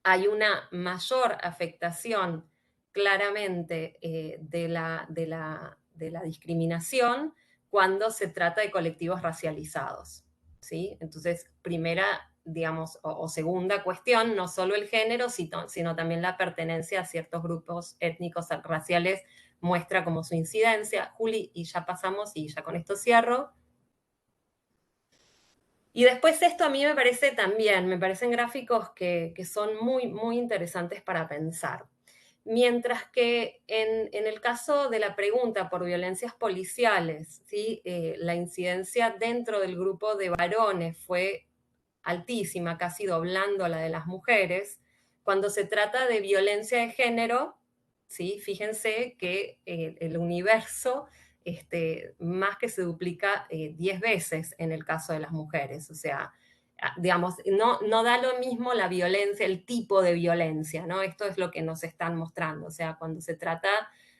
hay una mayor afectación claramente de la discriminación cuando se trata de colectivos racializados, ¿sí? Entonces, primera, digamos, o segunda cuestión, no solo el género, sino también la pertenencia a ciertos grupos étnicos raciales muestra como su incidencia. Juli, y ya pasamos, y ya con esto cierro. Y después esto a mí me parecen gráficos que son muy, muy interesantes para pensar. Mientras que en el caso de la pregunta por violencias policiales, ¿sí?, la incidencia dentro del grupo de varones fue altísima, casi doblando la de las mujeres. Cuando se trata de violencia de género, ¿sí?, fíjense que el universo más que se duplica 10 veces en el caso de las mujeres. O sea, digamos, no da lo mismo la violencia, el tipo de violencia, ¿no? Esto es lo que nos están mostrando. O sea, cuando se trata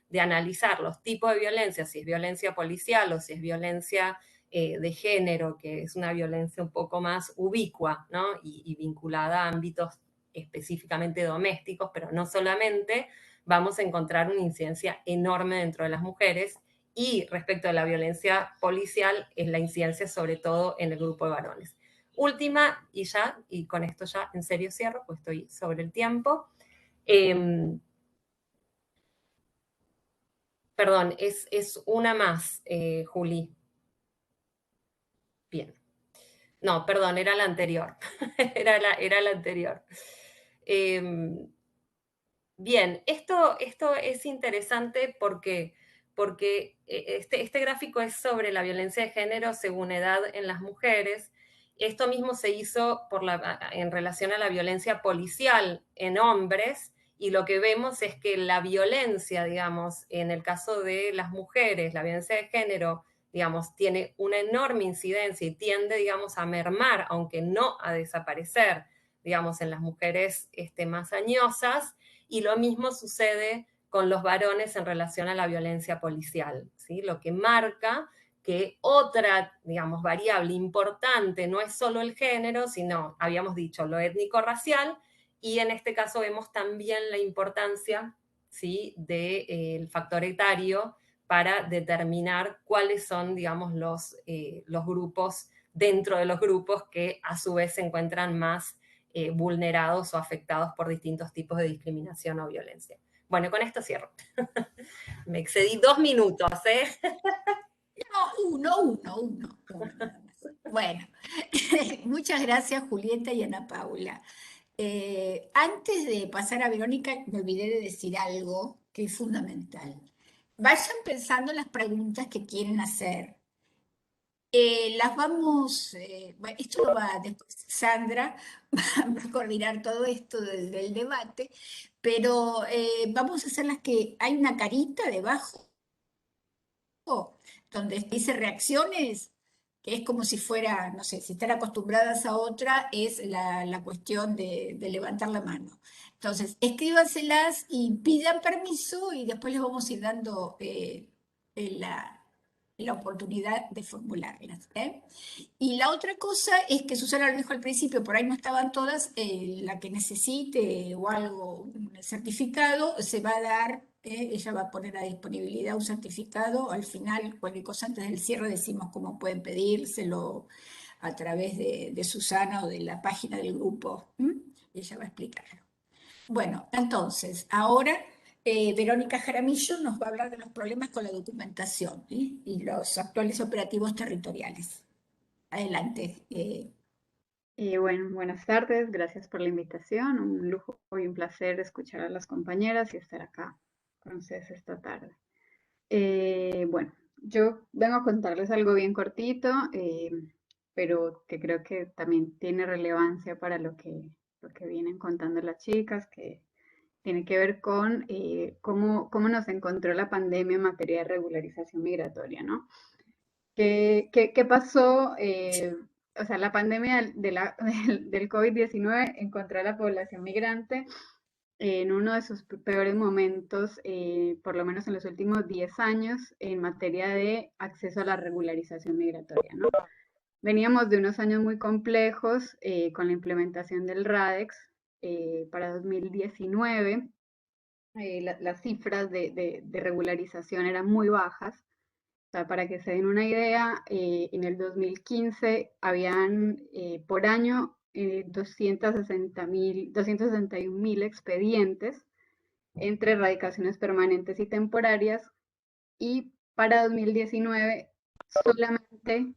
de analizar los tipos de violencia, si es violencia policial o si es violencia de género, que es una violencia un poco más ubicua, ¿no? Y vinculada a ámbitos específicamente domésticos, pero no solamente, vamos a encontrar una incidencia enorme dentro de las mujeres. Y respecto a la violencia policial, es la incidencia sobre todo en el grupo de varones. Última, y con esto ya en serio cierro, pues estoy sobre el tiempo. Perdón, es una más, Juli. Bien. No, perdón, era la anterior. era la anterior. Bien, esto es interesante porque este gráfico es sobre la violencia de género según edad en las mujeres. Esto mismo se hizo en relación a la violencia policial en hombres, y lo que vemos es que la violencia, digamos, en el caso de las mujeres, la violencia de género, digamos, tiene una enorme incidencia y tiende, digamos, a mermar, aunque no a desaparecer, digamos, en las mujeres más añosas. Y lo mismo sucede con los varones en relación a la violencia policial, ¿sí? Lo que marca que otra, digamos, variable importante no es solo el género, sino, habíamos dicho, lo étnico-racial, y en este caso vemos también la importancia, ¿sí?, del factor etario para determinar cuáles son, digamos, los grupos dentro de los grupos que a su vez se encuentran más vulnerados o afectados por distintos tipos de discriminación o violencia. Bueno, con esto cierro. Me excedí 2 minutos, ¿eh? No, uno. Bueno, muchas gracias Julieta y Ana Paula. Antes de pasar a Verónica, me olvidé de decir algo que es fundamental. Vayan pensando en las preguntas que quieren hacer. Las vamos, bueno, esto lo va después Sandra, va a coordinar todo esto del debate, pero vamos a hacer las que hay una carita debajo donde dice reacciones. que es como si fuera, no sé, si están acostumbradas a otra, es la cuestión de levantar la mano. Entonces, escríbanselas y pidan permiso y después les vamos a ir dando la oportunidad de formularlas. Y la otra cosa es que Susana lo dijo al principio, por ahí no estaban todas, la que necesite o algo, un certificado, se va a dar, ella va a poner a disponibilidad un certificado, al final, cualquier cosa antes del cierre decimos cómo pueden pedírselo a través de Susana o de la página del grupo, ella va a explicarlo. Bueno, entonces, ahora Verónica Jaramillo nos va a hablar de los problemas con la documentación, ¿sí? Y los actuales operativos territoriales. Adelante. Bueno, buenas tardes, gracias por la invitación. Un lujo y un placer escuchar a las compañeras y estar acá con ustedes esta tarde. Bueno, yo vengo a contarles algo bien cortito, pero que creo que también tiene relevancia para lo que vienen contando las chicas, que tiene que ver con cómo nos encontró la pandemia en materia de regularización migratoria, ¿no? ¿Qué pasó? O sea, la pandemia del COVID-19 encontró a la población migrante en uno de sus peores momentos, por lo menos en los últimos 10 años, en materia de acceso a la regularización migratoria, ¿no? Veníamos de unos años muy complejos con la implementación del RADEX para 2019. Las cifras de regularización eran muy bajas. O sea, para que se den una idea, en el 2015 habían por año 261.000 expedientes entre erradicaciones permanentes y temporarias, y para 2019 solamente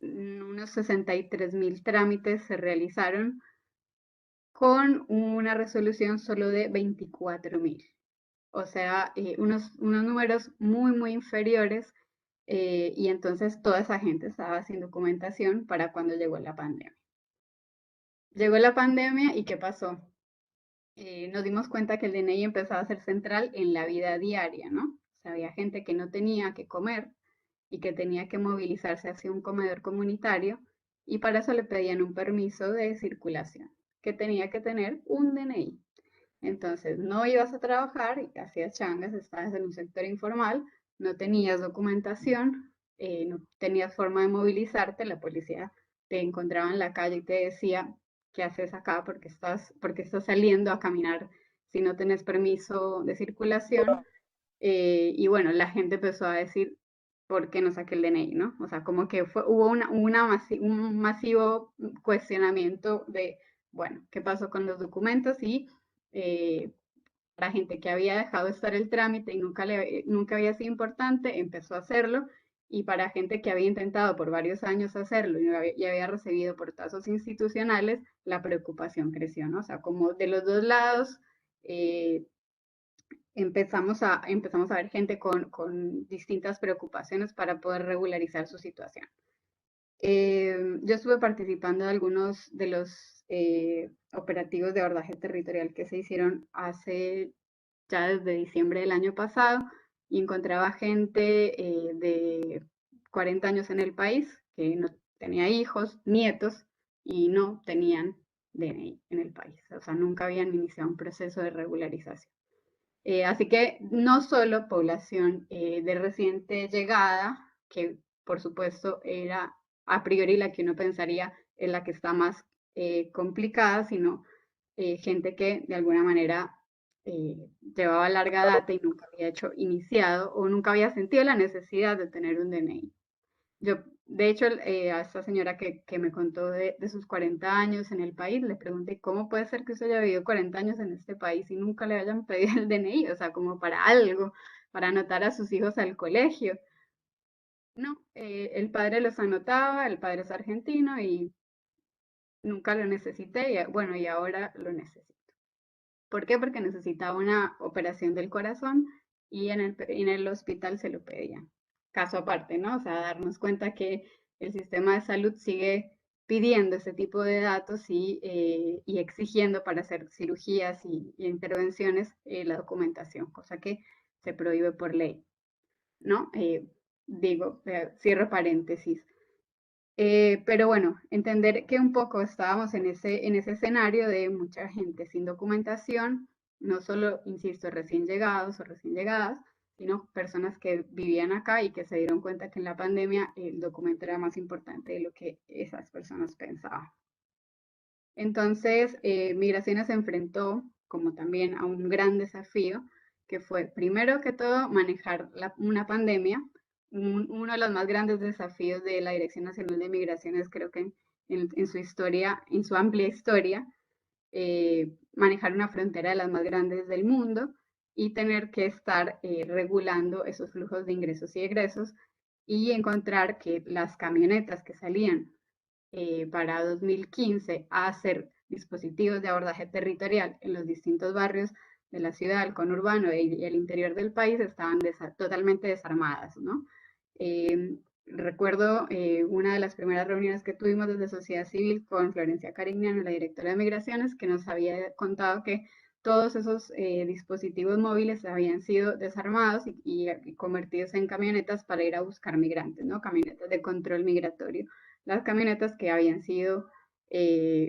unos 63.000 trámites se realizaron con una resolución solo de 24.000. O sea, unos números muy inferiores. Y entonces toda esa gente estaba sin documentación para cuando llegó la pandemia. Llegó la pandemia y ¿qué pasó? Nos dimos cuenta que el DNI empezaba a ser central en la vida diaria, ¿no? O sea, había gente que no tenía que comer y que tenía que movilizarse hacia un comedor comunitario, y para eso le pedían un permiso de circulación, que tenía que tener un DNI. Entonces, no ibas a trabajar y hacías changas, estabas en un sector informal, no tenías documentación, no tenías forma de movilizarte, la policía te encontraba en la calle y te decía, ¿qué haces acá? Porque estás saliendo a caminar si no tenés permiso de circulación. Y bueno, la gente empezó a decir, ¿por qué no saqué el DNI, no? O sea, como que hubo un masivo cuestionamiento de, bueno, ¿qué pasó con los documentos? Y la gente que había dejado de estar el trámite y nunca había sido importante, empezó a hacerlo. Y para gente que había intentado por varios años hacerlo y había recibido portazos institucionales, la preocupación creció, ¿no? O sea, como de los dos lados empezamos a ver gente con distintas preocupaciones para poder regularizar su situación. Yo estuve participando de algunos de los operativos de abordaje territorial que se hicieron ya desde diciembre del año pasado, y encontraba gente de 40 años en el país que no tenía hijos, nietos, y no tenían DNI en el país. O sea, nunca habían iniciado un proceso de regularización. Así que no solo población de reciente llegada, que por supuesto era a priori la que uno pensaría es la que está más complicada, sino gente que de alguna manera llevaba larga data y nunca había iniciado o nunca había sentido la necesidad de tener un DNI. Yo, de hecho, a esta señora que me contó de sus 40 años en el país, le pregunté cómo puede ser que usted haya vivido 40 años en este país y nunca le hayan pedido el DNI, o sea, como para algo, para anotar a sus hijos al colegio. No, el padre los anotaba, el padre es argentino y nunca lo necesité, y bueno, y ahora lo necesito. ¿Por qué? Porque necesitaba una operación del corazón y en el hospital se lo pedían. Caso aparte, ¿no? O sea, darnos cuenta que el sistema de salud sigue pidiendo ese tipo de datos y exigiendo para hacer cirugías y intervenciones la documentación, cosa que se prohíbe por ley, ¿no? Cierro paréntesis. Pero bueno, entender que un poco estábamos en ese escenario de mucha gente sin documentación, no solo, insisto, recién llegados o recién llegadas, sino personas que vivían acá y que se dieron cuenta que en la pandemia el documento era más importante de lo que esas personas pensaban. Entonces, Migraciones se enfrentó, como también, a un gran desafío, que fue, primero que todo, manejar una pandemia. Uno de los más grandes desafíos de la Dirección Nacional de Migraciones, creo que en su historia, en su amplia historia, manejar una frontera de las más grandes del mundo y tener que estar regulando esos flujos de ingresos y egresos y encontrar que las camionetas que salían para 2015 a hacer dispositivos de abordaje territorial en los distintos barrios de la ciudad, el conurbano y el interior del país estaban totalmente desarmadas, ¿no? Recuerdo una de las primeras reuniones que tuvimos desde sociedad civil con Florencia Carignano, la directora de Migraciones, que nos había contado que todos esos dispositivos móviles habían sido desarmados y convertidos en camionetas para ir a buscar migrantes, ¿no? Camionetas de control migratorio. Las camionetas que habían sido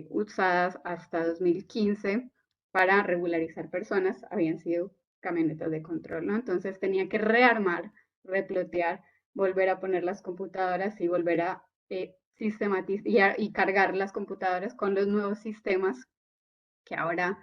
usadas hasta 2015 para regularizar personas habían sido camionetas de control, ¿no? Entonces tenía que rearmar, replotear, volver a poner las computadoras y volver a sistematizar y cargar las computadoras con los nuevos sistemas que ahora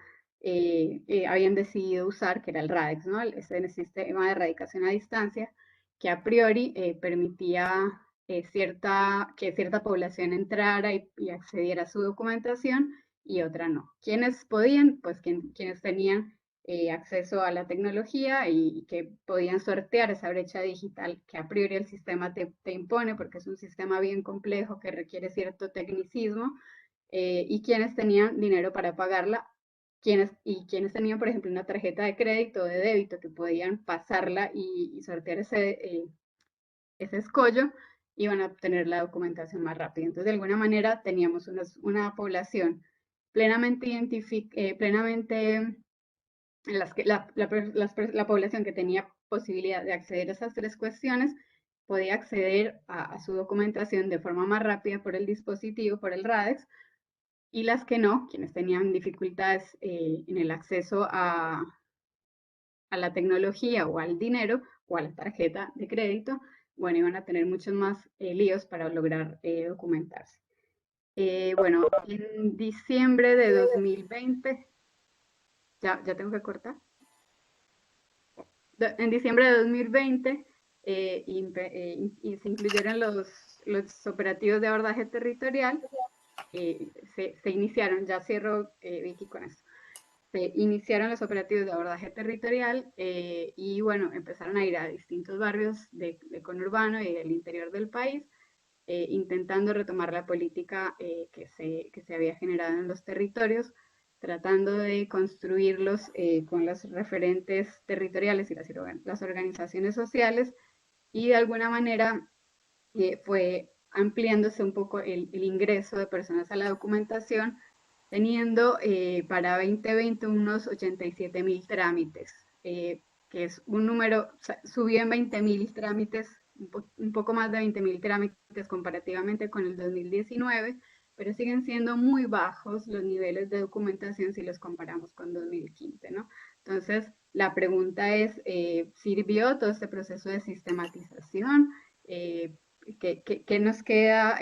habían decidido usar, que era el RADEX, ¿no? Ese sistema de erradicación a distancia, que a priori permitía que cierta población entrara y accediera a su documentación y otra no. ¿Quiénes podían? Pues quienes tenían acceso a la tecnología y que podían sortear esa brecha digital que a priori el sistema te impone, porque es un sistema bien complejo que requiere cierto tecnicismo, y quienes tenían dinero para pagarla, quienes tenían, por ejemplo, una tarjeta de crédito o de débito que podían pasarla y sortear ese escollo, iban a obtener la documentación más rápido. Entonces, de alguna manera, teníamos una población plenamente en las que la población que tenía posibilidad de acceder a esas tres cuestiones podía acceder a su documentación de forma más rápida por el dispositivo, por el RADEX, y las que no, quienes tenían dificultades en el acceso a la tecnología o al dinero o a la tarjeta de crédito, bueno, iban a tener muchos más líos para lograr documentarse. Bueno, en diciembre de 2020, ya tengo que cortar. En diciembre de 2020 se incluyeron los operativos de abordaje territorial. Se iniciaron, ya cierro Vicky con esto, se iniciaron los operativos de abordaje territorial y bueno, empezaron a ir a distintos barrios de conurbano y del interior del país, intentando retomar la política que se había generado en los territorios, tratando de construirlos con los referentes territoriales y las organizaciones sociales, y de alguna manera fue ampliándose un poco el ingreso de personas a la documentación, teniendo para 2020 unos 87.000 trámites, que es un número, subió en 20.000 trámites, un poco más de 20.000 trámites comparativamente con el 2019, pero siguen siendo muy bajos los niveles de documentación si los comparamos con 2015, ¿no? Entonces, la pregunta es, ¿sirvió todo este proceso de sistematización? ¿Qué nos queda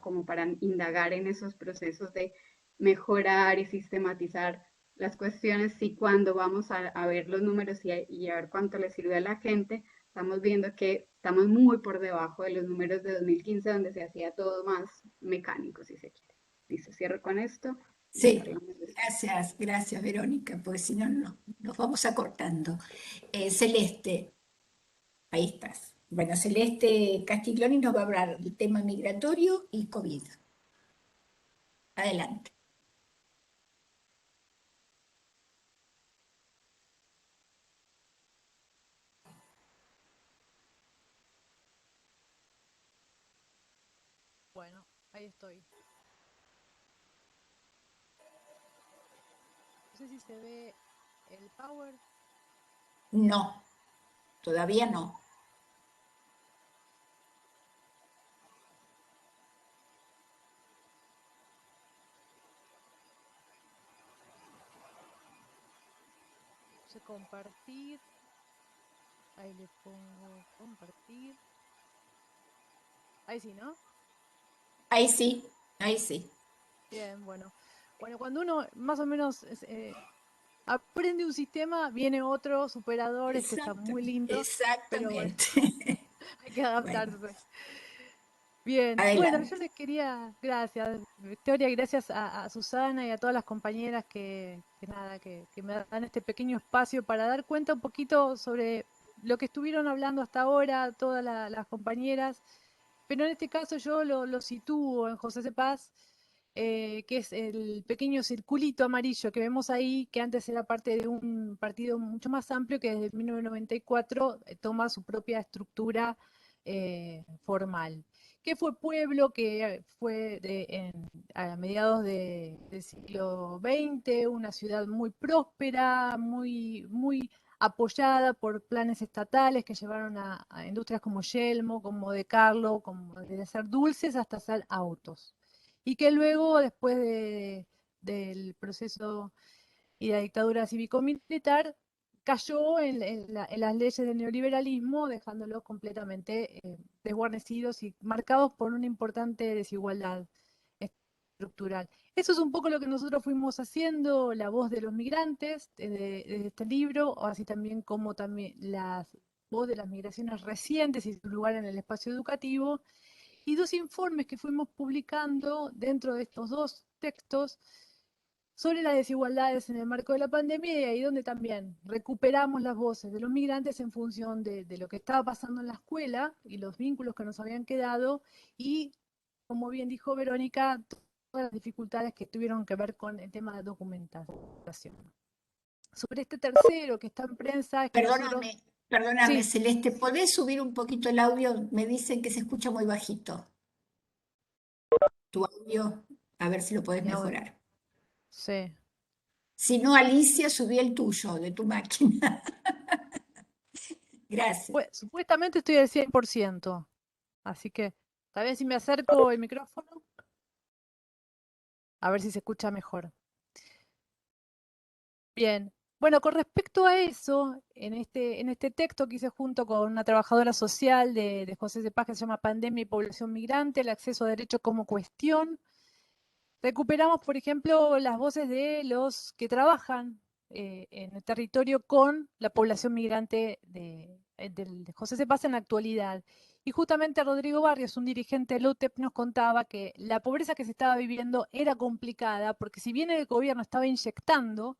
como para indagar en esos procesos de mejorar y sistematizar las cuestiones? Y cuando vamos a ver los números y a ver cuánto le sirve a la gente, estamos viendo que estamos muy por debajo de los números de 2015, donde se hacía todo más mecánico, si se quiere. Listo, cierro con esto. Sí, gracias Verónica, porque si no nos vamos acortando. Celeste, ahí estás. Bueno, Celeste Castiglioni nos va a hablar del tema migratorio y COVID. Adelante. Bueno, ahí estoy. No sé si se ve el power. No, todavía no. puse compartir. Ahí le pongo compartir. Ahí sí, ¿no? Ahí sí, ahí sí. Bien, bueno. Bueno, cuando uno más o menos aprende un sistema, viene otro superador, este está Exacto, muy lindo, pero bueno, exactamente. hay que Bueno, adaptarse. Bien, bueno, yo adelante. les quería, gracias Victoria, gracias a Susana y a todas las compañeras que nada, que me dan este pequeño espacio para dar cuenta un poquito sobre lo que estuvieron hablando hasta ahora todas las compañeras, pero en este caso yo lo sitúo en José Cepaz, que es el pequeño circulito amarillo que vemos ahí, que antes era parte de un partido mucho más amplio que desde 1994 toma su propia estructura formal. Que fue pueblo, que fue a mediados del siglo XX, una ciudad muy próspera, muy apoyada por planes estatales que llevaron a industrias como Yelmo, como De Carlo, como desde hacer dulces hasta hacer autos. Y que luego, después del proceso y la dictadura cívico-militar, cayó en las leyes del neoliberalismo, dejándolos completamente desguarnecidos y marcados por una importante desigualdad estructural. Eso es un poco lo que nosotros fuimos haciendo, la voz de los migrantes, desde este libro, así también como también la voz de las migraciones recientes y su lugar en el espacio educativo, y dos informes que fuimos publicando dentro de estos dos textos sobre las desigualdades en el marco de la pandemia, y ahí donde también recuperamos las voces de los migrantes en función de lo que estaba pasando en la escuela y los vínculos que nos habían quedado, y como bien dijo Verónica, todas las dificultades que tuvieron que ver con el tema de documentación. Sobre este tercero que está en prensa es que nosotros, Perdóname, sí, Celeste, ¿podés subir un poquito el audio? Me dicen que se escucha muy bajito. Tu audio, a ver si lo podés mi audio, mejorar. sí. Si no, Alicia, subí el tuyo, de tu máquina. Gracias. Pues, supuestamente estoy al 100%, así que tal vez si me acerco el micrófono, a ver si se escucha mejor. Bien. Bueno, con respecto a eso, en este texto que hice junto con una trabajadora social de José de Paz, que se llama Pandemia y Población Migrante, el acceso a derecho como cuestión, recuperamos, por ejemplo, las voces de los que trabajan en el territorio con la población migrante de José de Paz en la actualidad. Y justamente Rodrigo Barrios, un dirigente del UTEP, nos contaba que la pobreza que se estaba viviendo era complicada, porque si bien el gobierno estaba inyectando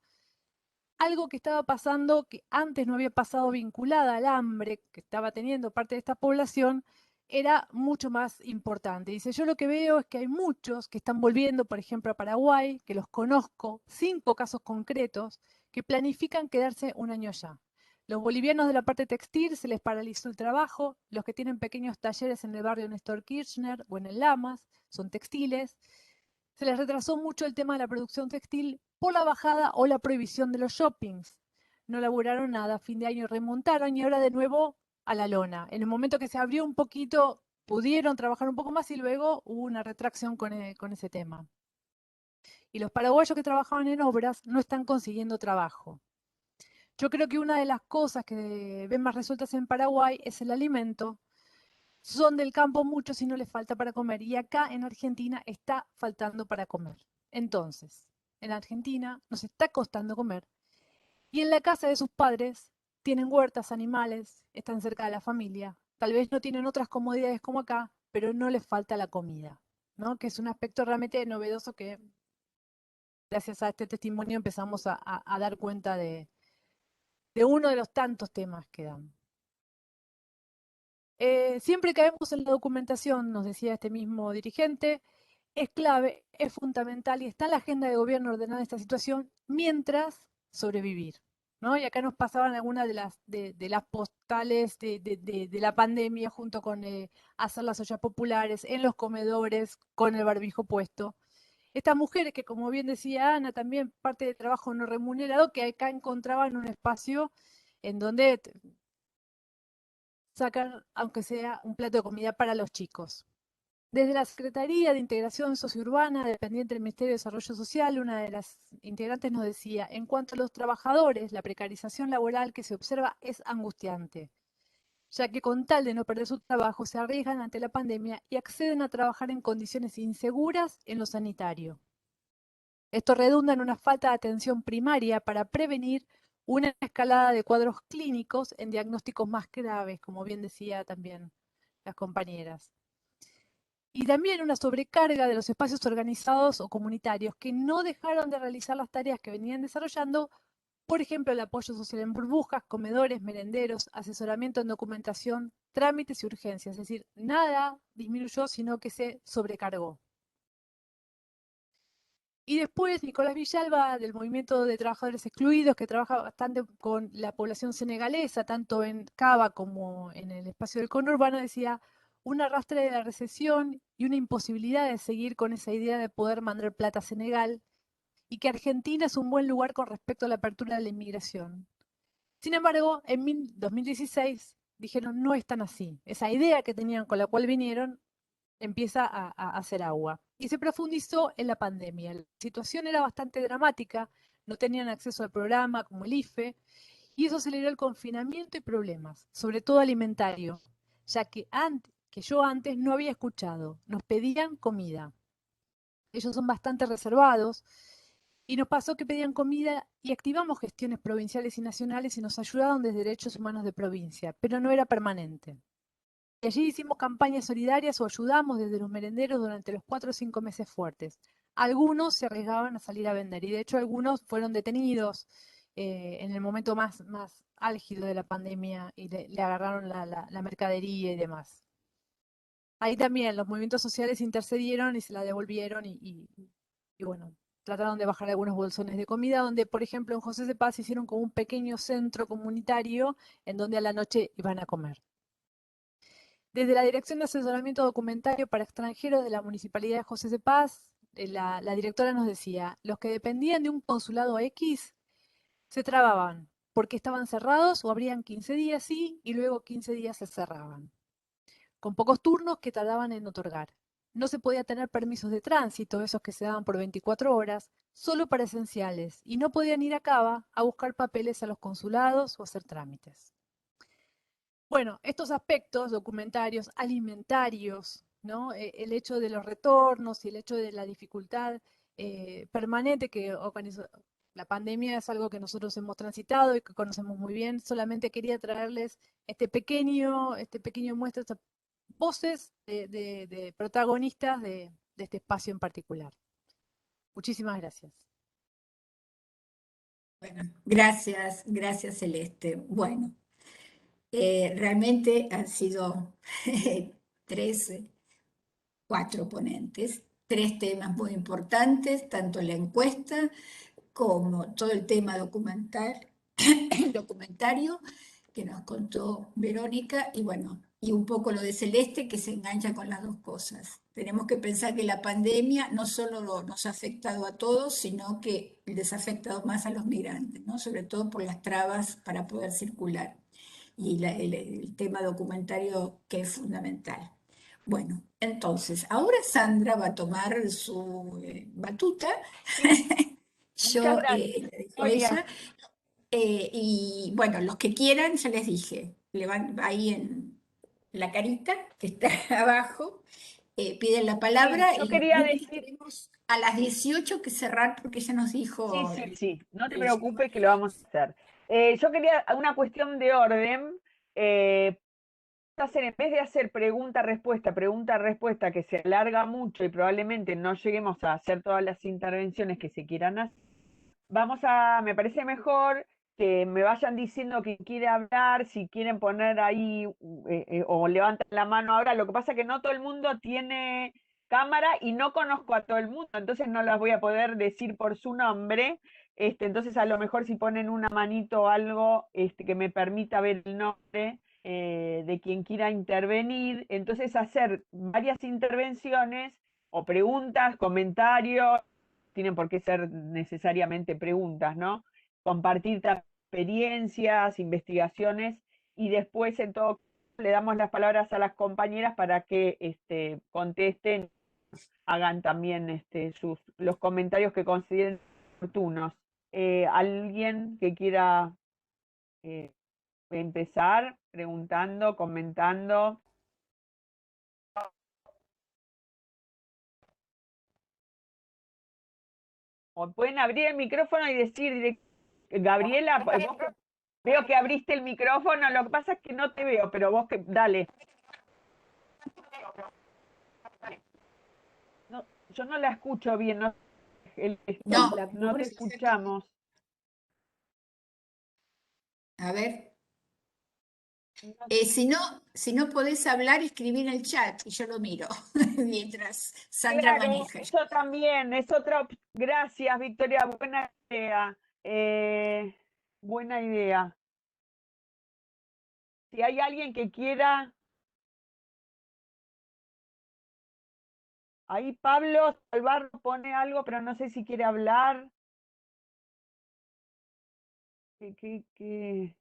algo que estaba pasando que antes no había pasado vinculada al hambre que estaba teniendo parte de esta población, era mucho más importante. Dice, yo lo que veo es que hay muchos que están volviendo, por ejemplo, a Paraguay, que los conozco, 5 casos concretos, que planifican quedarse un año allá. Los bolivianos de la parte textil se les paralizó el trabajo, los que tienen pequeños talleres en el barrio Néstor Kirchner o en el Lamas son textiles, se les retrasó mucho el tema de la producción textil por la bajada o la prohibición de los shoppings. No laburaron nada, a fin de año remontaron y ahora de nuevo a la lona. En el momento que se abrió un poquito, pudieron trabajar un poco más y luego hubo una retracción con ese tema. Y los paraguayos que trabajaban en obras no están consiguiendo trabajo. Yo creo que una de las cosas que ven más resueltas en Paraguay es el alimento. Son del campo muchos y no les falta para comer. Y acá en Argentina está faltando para comer. Entonces, en Argentina nos está costando comer. Y en la casa de sus padres tienen huertas, animales, están cerca de la familia. Tal vez no tienen otras comodidades como acá, pero no les falta la comida, ¿no? Que es un aspecto realmente novedoso que gracias a este testimonio empezamos a dar cuenta de uno de los tantos temas que dan. Siempre caemos en la documentación, nos decía este mismo dirigente, es clave, es fundamental y está en la agenda de gobierno ordenar esta situación mientras sobrevivir, ¿no? Y acá nos pasaban algunas de las postales de la pandemia junto con hacer las ollas populares en los comedores con el barbijo puesto. Estas mujeres que, como bien decía Ana, también parte de trabajo no remunerado, que acá encontraban un espacio en donde sacar, aunque sea un plato de comida para los chicos. Desde la Secretaría de Integración Sociourbana, dependiente del Ministerio de Desarrollo Social, una de las integrantes nos decía, en cuanto a los trabajadores, la precarización laboral que se observa es angustiante, ya que con tal de no perder su trabajo se arriesgan ante la pandemia y acceden a trabajar en condiciones inseguras en lo sanitario. Esto redunda en una falta de atención primaria para prevenir una escalada de cuadros clínicos en diagnósticos más graves, como bien decía también las compañeras. Y también una sobrecarga de los espacios organizados o comunitarios que no dejaron de realizar las tareas que venían desarrollando, por ejemplo, el apoyo social en burbujas, comedores, merenderos, asesoramiento en documentación, trámites y urgencias. Es decir, nada disminuyó, sino que se sobrecargó. Y después Nicolás Villalba, del Movimiento de Trabajadores Excluidos, que trabaja bastante con la población senegalesa, tanto en Cava como en el espacio del conurbano, decía, un arrastre de la recesión y una imposibilidad de seguir con esa idea de poder mandar plata a Senegal, y que Argentina es un buen lugar con respecto a la apertura de la inmigración. Sin embargo, en 2016 dijeron, no es tan así. Esa idea que tenían con la cual vinieron empieza a hacer agua. Y se profundizó en la pandemia. La situación era bastante dramática, no tenían acceso al programa como el IFE, y eso aceleró el confinamiento y problemas, sobre todo alimentario, ya que yo antes no había escuchado, nos pedían comida. Ellos son bastante reservados, y nos pasó que pedían comida y activamos gestiones provinciales y nacionales y nos ayudaron desde Derechos Humanos de provincia, pero no era permanente. Y allí hicimos campañas solidarias o ayudamos desde los merenderos durante los 4 o 5 meses fuertes. Algunos se arriesgaban a salir a vender y de hecho algunos fueron detenidos en el momento más álgido de la pandemia y le agarraron la mercadería y demás. Ahí también los movimientos sociales intercedieron y se la devolvieron y bueno, trataron de bajar algunos bolsones de comida, donde por ejemplo en José de Paz hicieron como un pequeño centro comunitario en donde a la noche iban a comer. Desde la Dirección de Asesoramiento Documentario para Extranjeros de la Municipalidad de José de Paz, la directora nos decía, los que dependían de un consulado X se trababan porque estaban cerrados o abrían 15 días sí y luego 15 días se cerraban, con pocos turnos que tardaban en otorgar. No se podía tener permisos de tránsito, esos que se daban por 24 horas, solo para esenciales, y no podían ir a Cava a buscar papeles a los consulados o hacer trámites. Bueno, estos aspectos documentarios, alimentarios, ¿no? El hecho de los retornos y el hecho de la dificultad permanente que organizó la pandemia es algo que nosotros hemos transitado y que conocemos muy bien. Solamente quería traerles este pequeño muestra, estas voces de protagonistas de este espacio en particular. Muchísimas gracias. Bueno, gracias Celeste. Bueno, realmente han sido cuatro ponentes, tres temas muy importantes, tanto la encuesta como todo el tema documentario que nos contó Verónica, y bueno, y un poco lo de Celeste que se engancha con las dos cosas. Tenemos que pensar que la pandemia no solo nos ha afectado a todos, sino que les ha afectado más a los migrantes, ¿no? Sobre todo por las trabas para poder circular. Y el tema documentario que es fundamental. Bueno, entonces, ahora Sandra va a tomar su batuta. Muchas Yo, gracias, le dejo a Gloria. ella. Y bueno, los que quieran, ya les dije, le van ahí en la carita que está abajo, piden la Sí, palabra yo y quería decir, tenemos a las 18 que cerrar porque ya nos dijo sí, no te el idioma. preocupes que lo vamos a hacer. Yo quería una cuestión de orden. En vez de hacer pregunta-respuesta, que se alarga mucho y probablemente no lleguemos a hacer todas las intervenciones que se quieran hacer, me parece mejor que me vayan diciendo quién quiere hablar, si quieren poner ahí o levantan la mano ahora. Lo que pasa es que no todo el mundo tiene cámara y no conozco a todo el mundo, entonces no las voy a poder decir por su nombre. Entonces a lo mejor si ponen una manito o algo que me permita ver el nombre de quien quiera intervenir, entonces hacer varias intervenciones o preguntas, comentarios, tienen por qué ser necesariamente preguntas, ¿no? Compartir experiencias, investigaciones, y después en todo le damos las palabras a las compañeras para que contesten, hagan también los comentarios que consideren oportunos. ¿Alguien que quiera empezar preguntando, comentando? O pueden abrir el micrófono y decir, Gabriela, vos veo que abriste el micrófono, lo que pasa es que no te veo, pero vos dale. No, yo no la escucho bien, no, No. no te escuchamos. A ver. Si no podés hablar, escribí en el chat y yo lo miro mientras Sandra Claro, maneja. eso también es otra. Gracias, Victoria, buena idea. Buena idea. Si hay alguien que quiera. Ahí Pablo Salvar pone algo, pero no sé si quiere hablar. ¿Qué?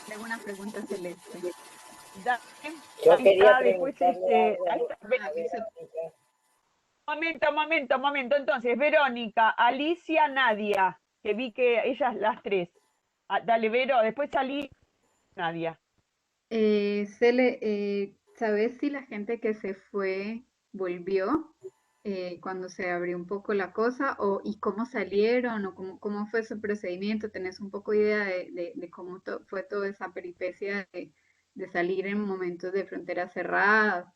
Tengo una pregunta, Celeste. Dale. Yo Ahí quería está, después preguntarle ahí algo está. a Verónica. Momento. Entonces, Verónica, Alicia, Nadia, que vi que ellas las tres. Dale, Vero, después salí Nadia. Cele, ¿sabes si la gente que se fue volvió cuando se abrió un poco la cosa y cómo salieron o cómo fue su procedimiento? ¿Tenés un poco idea de cómo fue toda esa peripecia de salir en momentos de frontera cerrada?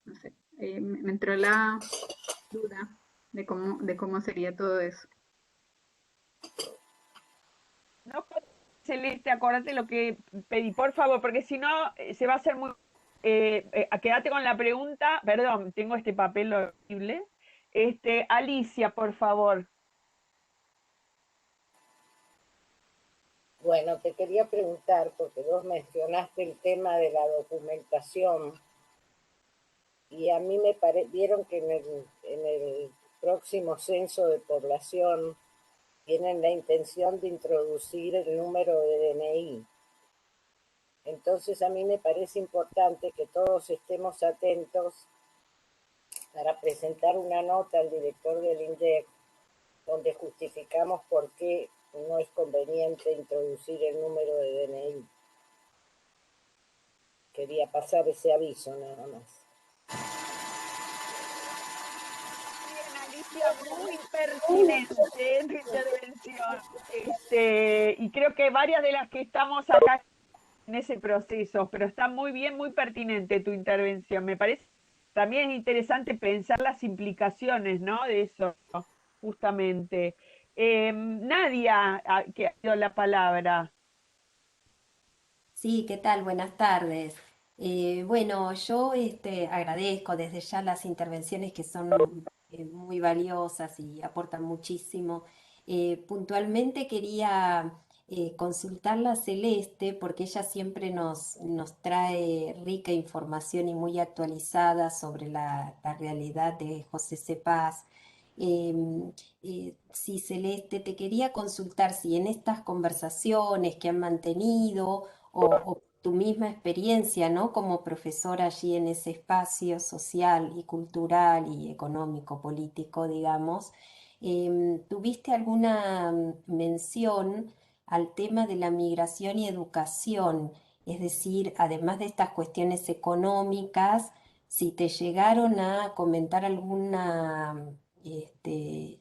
No sé, me entró la duda de cómo sería todo eso. No, Celeste, acordate lo que pedí, por favor, porque si no se va a hacer muy. Quédate con la pregunta. Perdón, tengo este papel horrible. Alicia, por favor. Bueno, te quería preguntar, porque vos mencionaste el tema de la documentación, y a mí vieron que en el próximo censo de población tienen la intención de introducir el número de DNI. Entonces a mí me parece importante que todos estemos atentos para presentar una nota al director del INDEC donde justificamos por qué no es conveniente introducir el número de DNI. Quería pasar ese aviso nada más. Bien, Alicia, muy pertinente tu intervención. Y creo que varias de las que estamos acá en ese proceso, pero está muy bien, muy pertinente tu intervención. Me parece también es interesante pensar las implicaciones, ¿no? De eso, justamente. Nadia, que ha dado la palabra. Sí, ¿qué tal? Buenas tardes. Bueno, yo agradezco desde ya las intervenciones que son muy valiosas y aportan muchísimo. Puntualmente quería consultarla a Celeste porque ella siempre nos trae rica información y muy actualizada sobre la realidad de José Cepaz. Em, sí, Celeste, te quería consultar si en estas conversaciones que han mantenido o tu misma experiencia, ¿no? Como profesora allí en ese espacio social y cultural y económico, político, digamos, ¿tuviste alguna mención al tema de la migración y educación? Es decir, además de estas cuestiones económicas, si te llegaron a comentar este,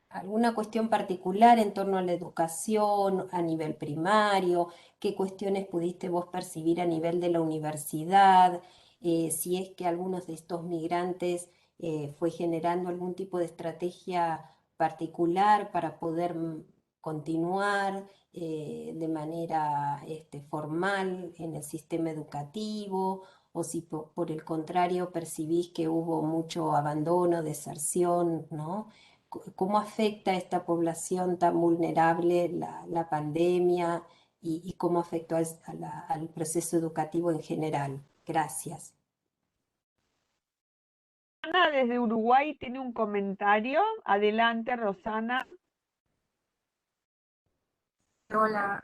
alguna cuestión particular en torno a la educación a nivel primario, qué cuestiones pudiste vos percibir a nivel de la universidad, si es que algunos de estos migrantes fue generando algún tipo de estrategia particular para poder continuar de manera formal en el sistema educativo, o si por el contrario percibís que hubo mucho abandono, deserción, ¿no? ¿Cómo afecta a esta población tan vulnerable la pandemia y cómo afectó al proceso educativo en general? Gracias. Rosana desde Uruguay tiene un comentario. Adelante, Rosana. Hola,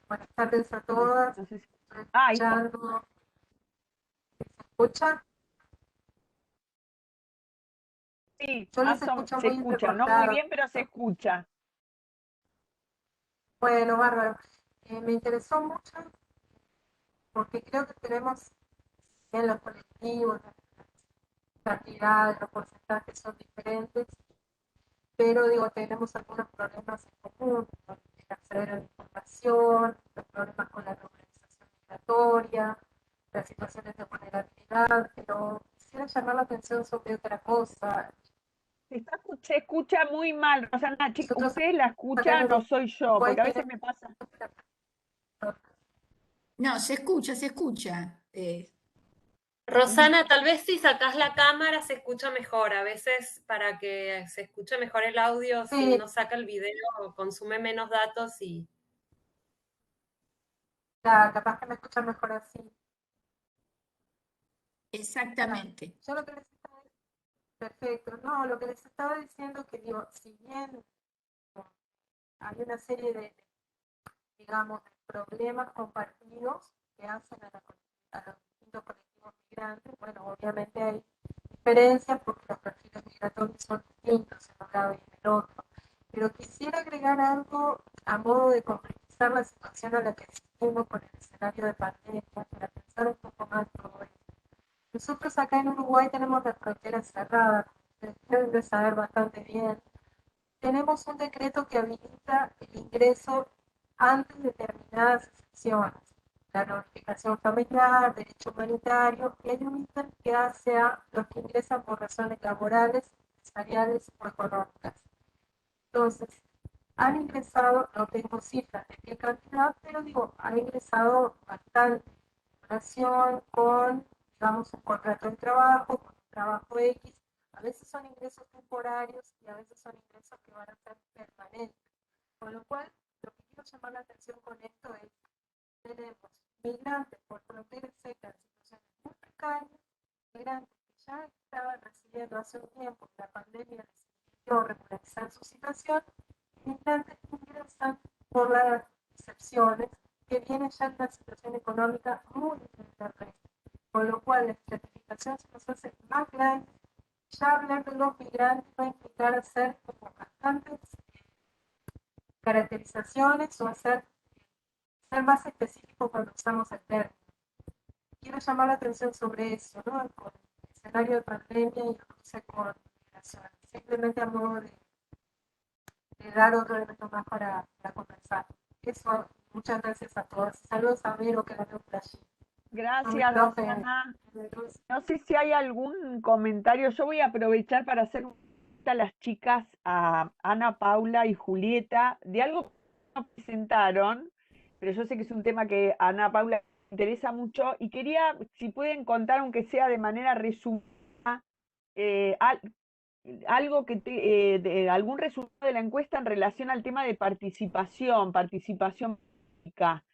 buenas tardes a todas. No sé si- Estoy ahí está. escuchando. ¿Se escucha? Sí, Yo los más o- escucho se muy escucha. No muy entrecortados. bien, pero se escucha. Bueno, bárbaro. Me interesó mucho porque creo que tenemos en los colectivos, la cantidad, los porcentajes son diferentes, pero digo, tenemos algunos problemas en común, ¿no? El acceder a la información, los problemas con la organización migratoria, las situaciones de vulnerabilidad, pero quisiera llamar la atención sobre otra cosa. Se escucha muy mal, Rosana. Nosotros ¿Ustedes la acá en escuchan o soy yo? Uruguay Porque a veces tenemos... me pasa. No, se escucha, se escucha. Rosana, tal vez si sacás la cámara se escucha mejor. A veces para que se escuche mejor el audio, si Sí, uno saca el video, consume menos datos y... capaz que me escuchan mejor así. Exactamente. Yo lo que les estaba... Perfecto. No, lo que les estaba diciendo que digo, si bien hay una serie de, digamos, de problemas compartidos que hacen a los distintos colectivos migrantes, bueno, obviamente hay diferencias porque los perfiles migratorios son distintos en un lado y en el otro. Pero quisiera agregar algo a modo de complejizar la situación a la que asistimos con el escenario de pandemia, para pensar un poco más todo esto. Nosotros acá en Uruguay tenemos las fronteras cerradas, ustedes deben de saber bastante bien. Tenemos un decreto que habilita el ingreso antes de determinadas excepciones, la notificación familiar, derecho humanitario, y hay un ítem que hace a los que ingresan por razones laborales, empresariales o económicas. Entonces, han ingresado, no tengo cifras de qué cantidad, pero digo, han ingresado bastante población con, digamos, un contrato de trabajo, con un trabajo X. A veces son ingresos temporarios y a veces son ingresos que van a ser permanentes. Con lo cual, lo que quiero llamar la atención con esto es, tenemos migrantes por fronteras secas en situaciones muy precarias, migrantes que ya estaban recibiendo hace un tiempo, la pandemia les impidió regularizar su situación, y migrantes que ingresan por las excepciones, que vienen ya en una situación económica muy diferente al resto. Con lo cual, la estratificación se nos hace más grande. Ya hablar de los migrantes va a implicar hacer como bastantes caracterizaciones o ser más específico cuando usamos el término. Quiero llamar la atención sobre eso, ¿no? Con el escenario de pandemia y lo que hice con migración. Simplemente a modo de dar otro elemento más para conversar. Eso, muchas gracias a todos. Saludos a Vero, que la veo por allí. Gracias, Rosana. No sé si hay algún comentario. Yo voy a aprovechar para hacer una pregunta a las chicas, a Ana Paula y Julieta, de algo que no presentaron, pero yo sé que es un tema que a Ana Paula le interesa mucho y quería, si pueden contar, aunque sea de manera resumida, algo algún resultado de la encuesta en relación al tema de participación política.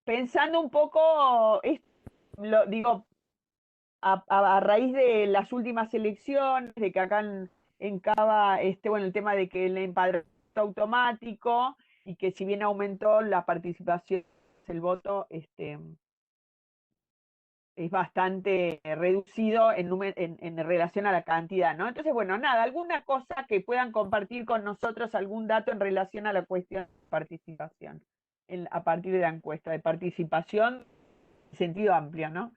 Pensando un poco, digo, a raíz de las últimas elecciones, de que acá en Cava, bueno, el tema de que el empadronamiento automático y que si bien aumentó la participación, el voto, es bastante reducido en relación a la cantidad, ¿no? Entonces, bueno, nada, alguna cosa que puedan compartir con nosotros, algún dato en relación a la cuestión de participación, a partir de la encuesta de participación en sentido amplio, ¿no?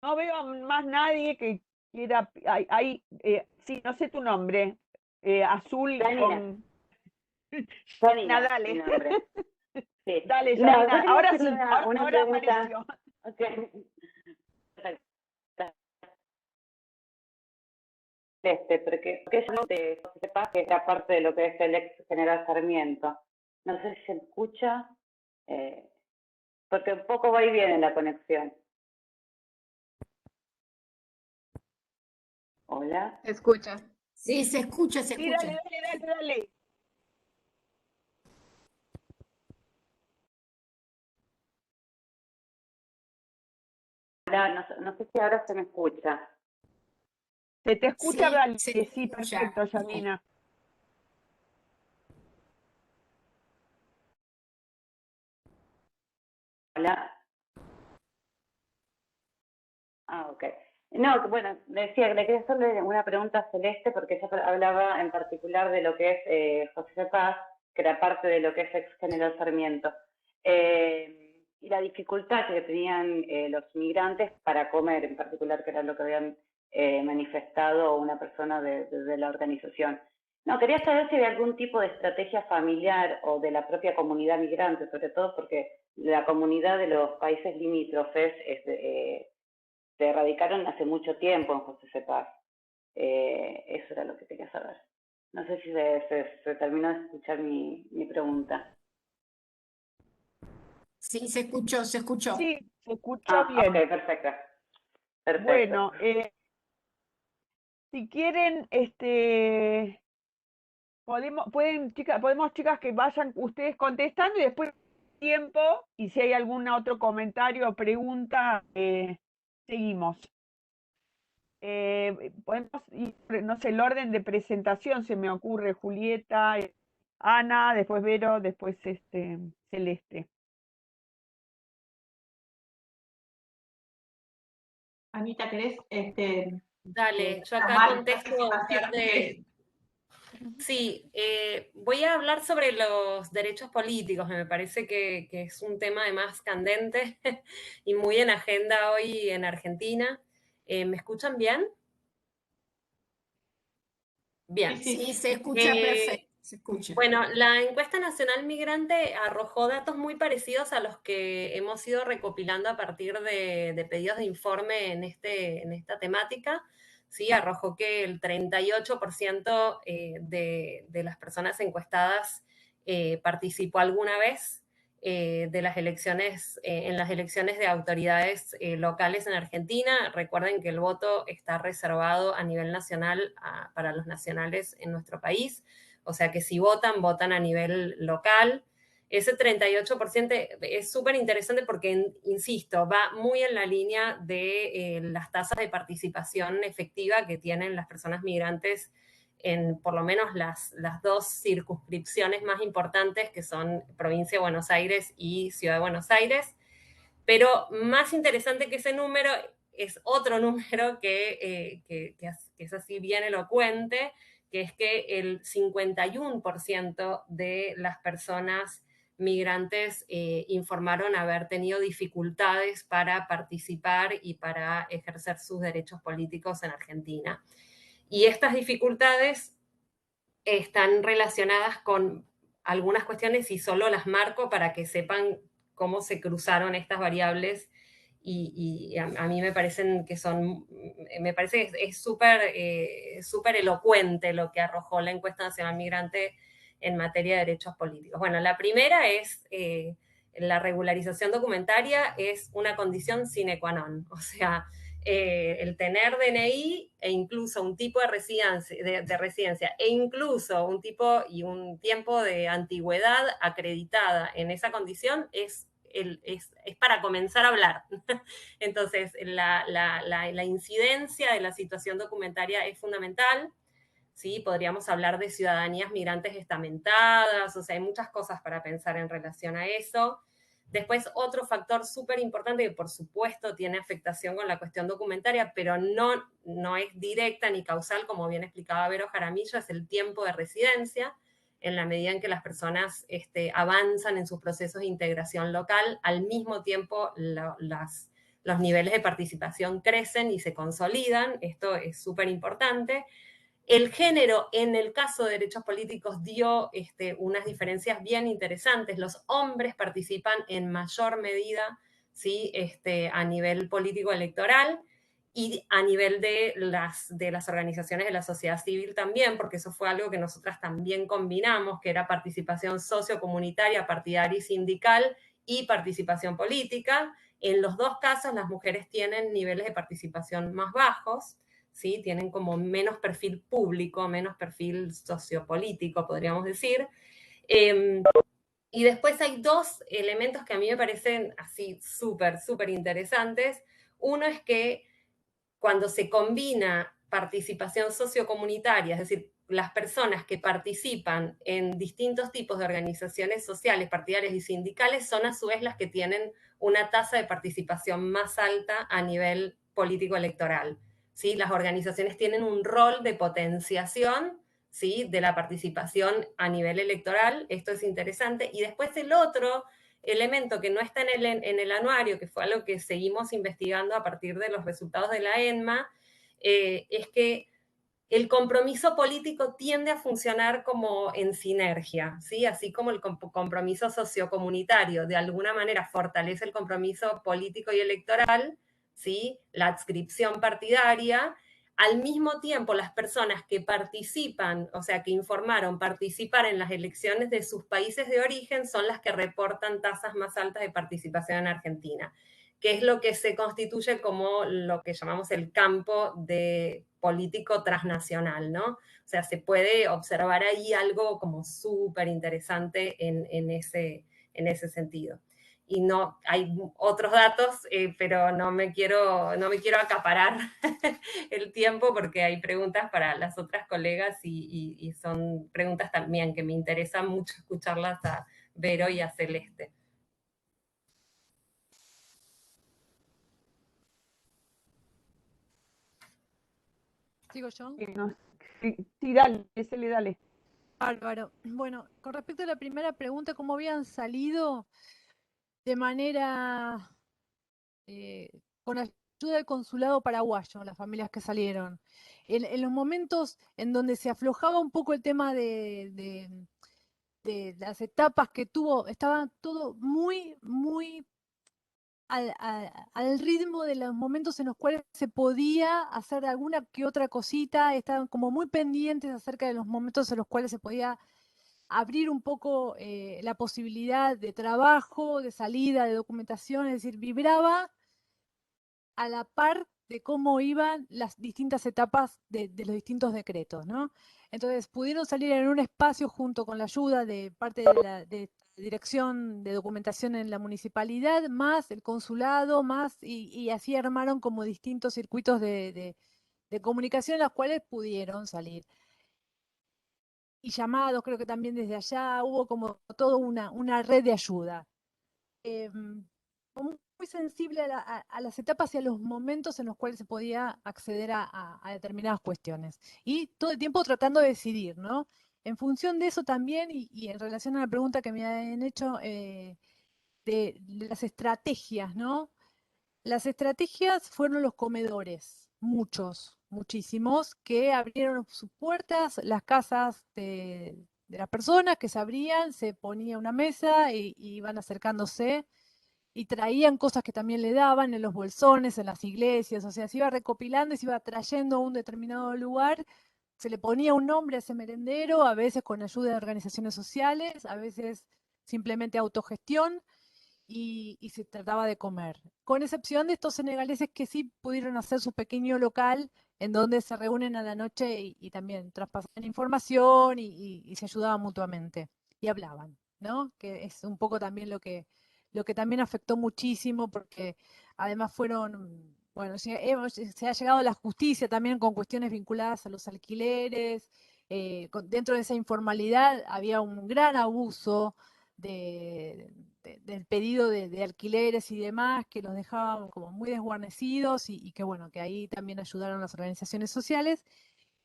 No veo más nadie que quiera, sí, no sé tu nombre, azul Janina. con... Janina, dale. mi nombre. Sí. Dale, No, Janina, yo quería ahora hacerle sí, una ahora pregunta. apareció. Okay. Porque eso no te sepas que era parte de lo que es el ex general Sarmiento. No sé si se escucha, porque un poco va y viene la conexión. Hola. Escucha. Sí, se escucha, se Sí, escucha. dale. Hola, no sé si ahora se me escucha. Se te escucha, Sí, dale, se sí, escucha. perfecto, Yamina. Hola. Ok. No, bueno, decía que le quería hacerle una pregunta a Celeste porque ella hablaba en particular de lo que es José Paz, que era parte de lo que es ex General Sarmiento, y la dificultad que tenían los migrantes para comer, en particular, que era lo que habían manifestado una persona de la organización. No, quería saber si hay algún tipo de estrategia familiar o de la propia comunidad migrante, sobre todo porque la comunidad de los países limítrofes se radicaron hace mucho tiempo en José C. Paz. Eso era lo que quería saber. No sé si se terminó de escuchar mi pregunta. Sí, se escuchó, se escuchó. Sí, se escuchó Ok, bien. perfecto. Perfecto. Bueno, si quieren, podemos, chicas, que vayan ustedes contestando y después tiempo, y si hay algún otro comentario o pregunta, seguimos. Podemos ir, no sé, el orden de presentación se me ocurre: Julieta, Ana, después Vero, después Celeste. Anita, ¿querés Dale, yo acá tomar contesto un par de... Sí, voy a hablar sobre los derechos políticos. Me parece que es un tema además candente y muy en agenda hoy en Argentina. ¿Me escuchan bien? Bien. Sí, se escucha perfecto, se escucha. Bueno, la encuesta nacional migrante arrojó datos muy parecidos a los que hemos ido recopilando a partir de pedidos de informe en esta temática. Sí, arrojó que el 38% de las personas encuestadas participó alguna vez de las elecciones, en las elecciones de autoridades locales en Argentina. Recuerden que el voto está reservado a nivel nacional para los nacionales en nuestro país. O sea que si votan, votan a nivel local. Ese 38% es súper interesante porque, insisto, va muy en la línea de las tasas de participación efectiva que tienen las personas migrantes en por lo menos las dos circunscripciones más importantes, que son Provincia de Buenos Aires y Ciudad de Buenos Aires. Pero más interesante que ese número es otro número que es así bien elocuente, que es que el 51% de las personas migrantes informaron haber tenido dificultades para participar y para ejercer sus derechos políticos en Argentina. Y estas dificultades están relacionadas con algunas cuestiones y solo las marco para que sepan cómo se cruzaron estas variables y a mí me parecen que me parece que es súper elocuente lo que arrojó la encuesta nacional migrante en materia de derechos políticos. Bueno, la primera es la regularización documentaria es una condición sine qua non, o sea, el tener DNI e incluso un tipo de residencia e incluso un tipo y un tiempo de antigüedad acreditada en esa condición es para comenzar a hablar. Entonces, la incidencia de la situación documentaria es fundamental. ¿Sí? Podríamos hablar de ciudadanías migrantes estamentadas, o sea, hay muchas cosas para pensar en relación a eso. Después, otro factor súper importante que por supuesto tiene afectación con la cuestión documentaria, pero no es directa ni causal, como bien explicaba Vero Jaramillo, es el tiempo de residencia. En la medida en que las personas avanzan en sus procesos de integración local, al mismo tiempo los niveles de participación crecen y se consolidan. Esto es súper importante. El género, en el caso de derechos políticos, dio unas diferencias bien interesantes. Los hombres participan en mayor medida, ¿sí? A nivel político electoral y a nivel de las organizaciones de la sociedad civil también, porque eso fue algo que nosotras también combinamos, que era participación sociocomunitaria, partidaria y sindical y participación política. En los dos casos, las mujeres tienen niveles de participación más bajos. ¿Sí? Tienen como menos perfil público, menos perfil sociopolítico, podríamos decir. Y después hay dos elementos que a mí me parecen así súper interesantes. Uno es que cuando se combina participación sociocomunitaria, es decir, las personas que participan en distintos tipos de organizaciones sociales, partidarias y sindicales son a su vez las que tienen una tasa de participación más alta a nivel político electoral. ¿Sí? Las organizaciones tienen un rol de potenciación, ¿sí?, de la participación a nivel electoral. Esto es interesante. Y después el otro elemento que no está en el anuario, que fue algo que seguimos investigando a partir de los resultados de la ENMA, es que el compromiso político tiende a funcionar como en sinergia, ¿sí? Así como el compromiso sociocomunitario de alguna manera fortalece el compromiso político y electoral, ¿sí?, la adscripción partidaria. Al mismo tiempo, las personas que participan, o sea, que informaron participar en las elecciones de sus países de origen, son las que reportan tasas más altas de participación en Argentina, que es lo que se constituye como lo que llamamos el campo de político transnacional, ¿no? O sea, se puede observar ahí algo como súper interesante en ese sentido. Y no, hay otros datos, pero no me quiero acaparar el tiempo porque hay preguntas para las otras colegas y son preguntas también que me interesan mucho escucharlas a Vero y a Celeste. ¿Sigo yo? Sí, dale, Cele, dale. Bárbaro. Bueno, con respecto a la primera pregunta, ¿cómo habían salido de manera con ayuda del consulado paraguayo, las familias que salieron? En los momentos en donde se aflojaba un poco el tema de las etapas que tuvo, estaba todo muy al ritmo de los momentos en los cuales se podía hacer alguna que otra cosita, estaban como muy pendientes acerca de los momentos en los cuales se podía abrir un poco la posibilidad de trabajo, de salida, de documentación, es decir, vibraba a la par de cómo iban las distintas etapas de los distintos decretos, ¿no? Entonces pudieron salir en un espacio junto con la ayuda de parte de la dirección de documentación en la municipalidad, más el consulado, más, y así armaron como distintos circuitos de comunicación en los cuales pudieron salir. Y llamados, creo que también desde allá, hubo como toda una red de ayuda. Muy sensible a las etapas y a los momentos en los cuales se podía acceder a determinadas cuestiones. Y todo el tiempo tratando de decidir, ¿no? En función de eso también, y en relación a la pregunta que me han hecho de las estrategias, ¿no? Las estrategias fueron los comedores, muchísimos, que abrieron sus puertas, las casas de las personas que se abrían, se ponía una mesa y iban acercándose y traían cosas que también le daban en los bolsones, en las iglesias, o sea, se iba recopilando y se iba trayendo a un determinado lugar, se le ponía un nombre a ese merendero, a veces con ayuda de organizaciones sociales, a veces simplemente autogestión, y se trataba de comer. Con excepción de estos senegaleses que sí pudieron hacer su pequeño local en donde se reúnen a la noche y también traspasaban información y se ayudaban mutuamente y hablaban, ¿no? Que es un poco también lo que también afectó muchísimo porque además fueron, bueno, se ha llegado a la justicia también con cuestiones vinculadas a los alquileres, dentro de esa informalidad había un gran abuso del pedido de alquileres y demás, que los dejaban como muy desguarnecidos y que bueno, que ahí también ayudaron las organizaciones sociales.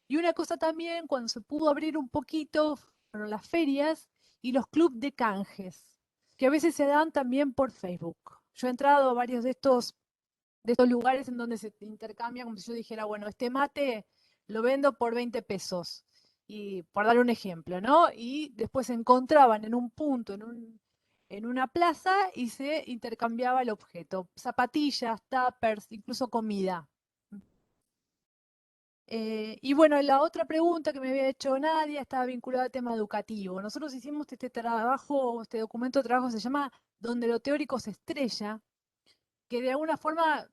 Y una cosa también, cuando se pudo abrir un poquito, fueron las ferias y los clubes de canjes, que a veces se dan también por Facebook. Yo he entrado a varios de estos lugares en donde se intercambia, como si yo dijera, bueno, este mate lo vendo por 20 pesos, y por dar un ejemplo, ¿no? Y después se encontraban en un punto, en una plaza, y se intercambiaba el objeto, zapatillas, tuppers, incluso comida. Y bueno, la otra pregunta que me había hecho Nadia estaba vinculada al tema educativo. Nosotros hicimos este trabajo, este documento de trabajo se llama Donde lo teórico se estrella, que de alguna forma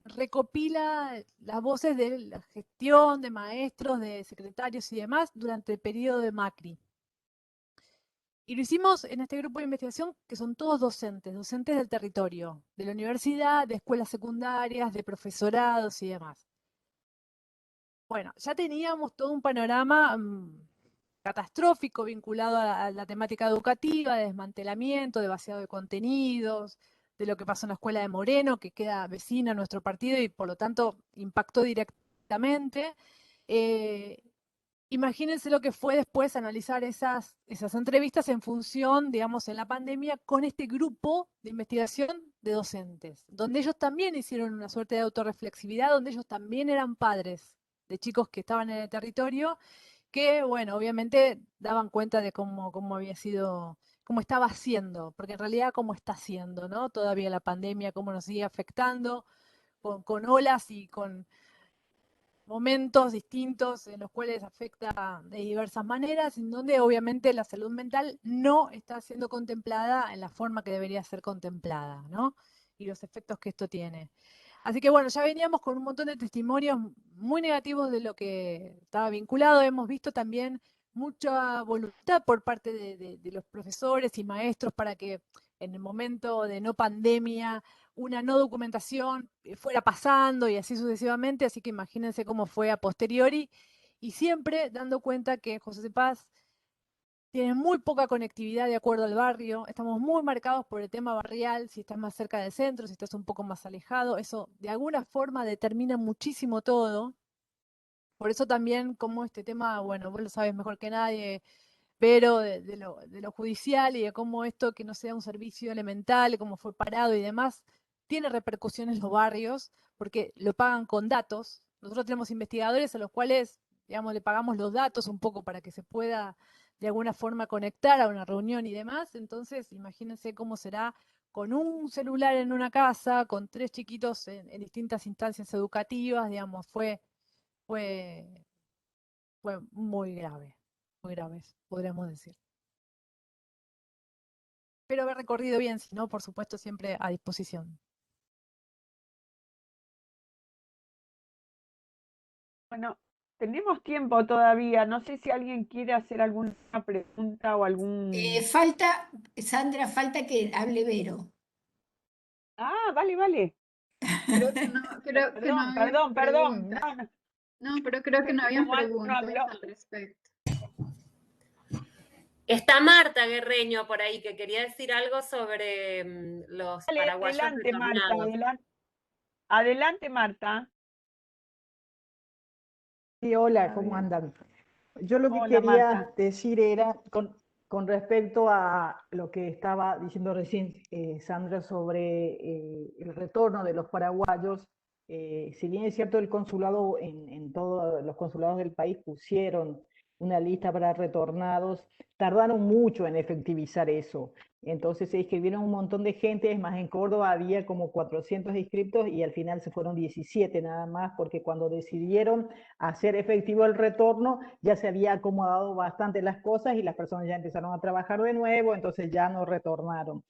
recopila las voces de la gestión, de maestros, de secretarios y demás durante el periodo de Macri. Y lo hicimos en este grupo de investigación que son todos docentes, docentes del territorio, de la universidad, de escuelas secundarias, de profesorados y demás. Bueno, ya teníamos todo un panorama catastrófico vinculado a la temática educativa, de desmantelamiento, de vaciado de contenidos, de lo que pasó en la escuela de Moreno, que queda vecina a nuestro partido y por lo tanto impactó directamente. Imagínense lo que fue después analizar esas entrevistas en función, digamos, en la pandemia, con este grupo de investigación de docentes, donde ellos también hicieron una suerte de autorreflexividad, donde ellos también eran padres de chicos que estaban en el territorio, que, bueno, obviamente daban cuenta de cómo había sido, cómo estaba haciendo, porque en realidad cómo está haciendo, ¿no? Todavía la pandemia, cómo nos sigue afectando, con olas y con momentos distintos en los cuales afecta de diversas maneras, en donde obviamente la salud mental no está siendo contemplada en la forma que debería ser contemplada, ¿no? Y los efectos que esto tiene. Así que bueno, ya veníamos con un montón de testimonios muy negativos de lo que estaba vinculado. Hemos visto también mucha voluntad por parte de los profesores y maestros para que en el momento de no pandemia una no documentación fuera pasando y así sucesivamente, así que imagínense cómo fue a posteriori, y siempre dando cuenta que José de Paz tiene muy poca conectividad de acuerdo al barrio, estamos muy marcados por el tema barrial, si estás más cerca del centro, si estás un poco más alejado, eso de alguna forma determina muchísimo todo. Por eso también como este tema, bueno, vos lo sabes mejor que nadie, pero de lo judicial y de cómo esto que no sea un servicio elemental, cómo fue parado y demás, tiene repercusiones en los barrios, porque lo pagan con datos. Nosotros tenemos investigadores a los cuales, digamos, le pagamos los datos un poco para que se pueda de alguna forma conectar a una reunión y demás. Entonces, imagínense cómo será con un celular en una casa, con 3 chiquitos en distintas instancias educativas, digamos, fue, fue muy grave, podríamos decir. Espero haber recorrido bien, si no, por supuesto, siempre a disposición. Bueno, tenemos tiempo todavía. No sé si alguien quiere hacer alguna pregunta o algún... Sandra, falta que hable Vero. Ah, vale. Creo que no habían Perdón. preguntas. No, No, pero creo que no habían como no preguntas habló. al respecto. Está Marta Guerreño por ahí, que quería decir algo sobre los Dale, paraguayos adelante, Marta, retornados. adelante, Marta. Sí, hola, A ¿cómo ver. andan? Yo lo que Hola, quería Marta. decir era, con respecto a lo que estaba diciendo recién Sandra sobre el retorno de los paraguayos, si bien es cierto el consulado, en todos los consulados del país pusieron una lista para retornados, tardaron mucho en efectivizar eso. Entonces se inscribieron un montón de gente, es más, en Córdoba había como 400 inscriptos y al final se fueron 17 nada más, porque cuando decidieron hacer efectivo el retorno, ya se había acomodado bastante las cosas y las personas ya empezaron a trabajar de nuevo, entonces ya no retornaron.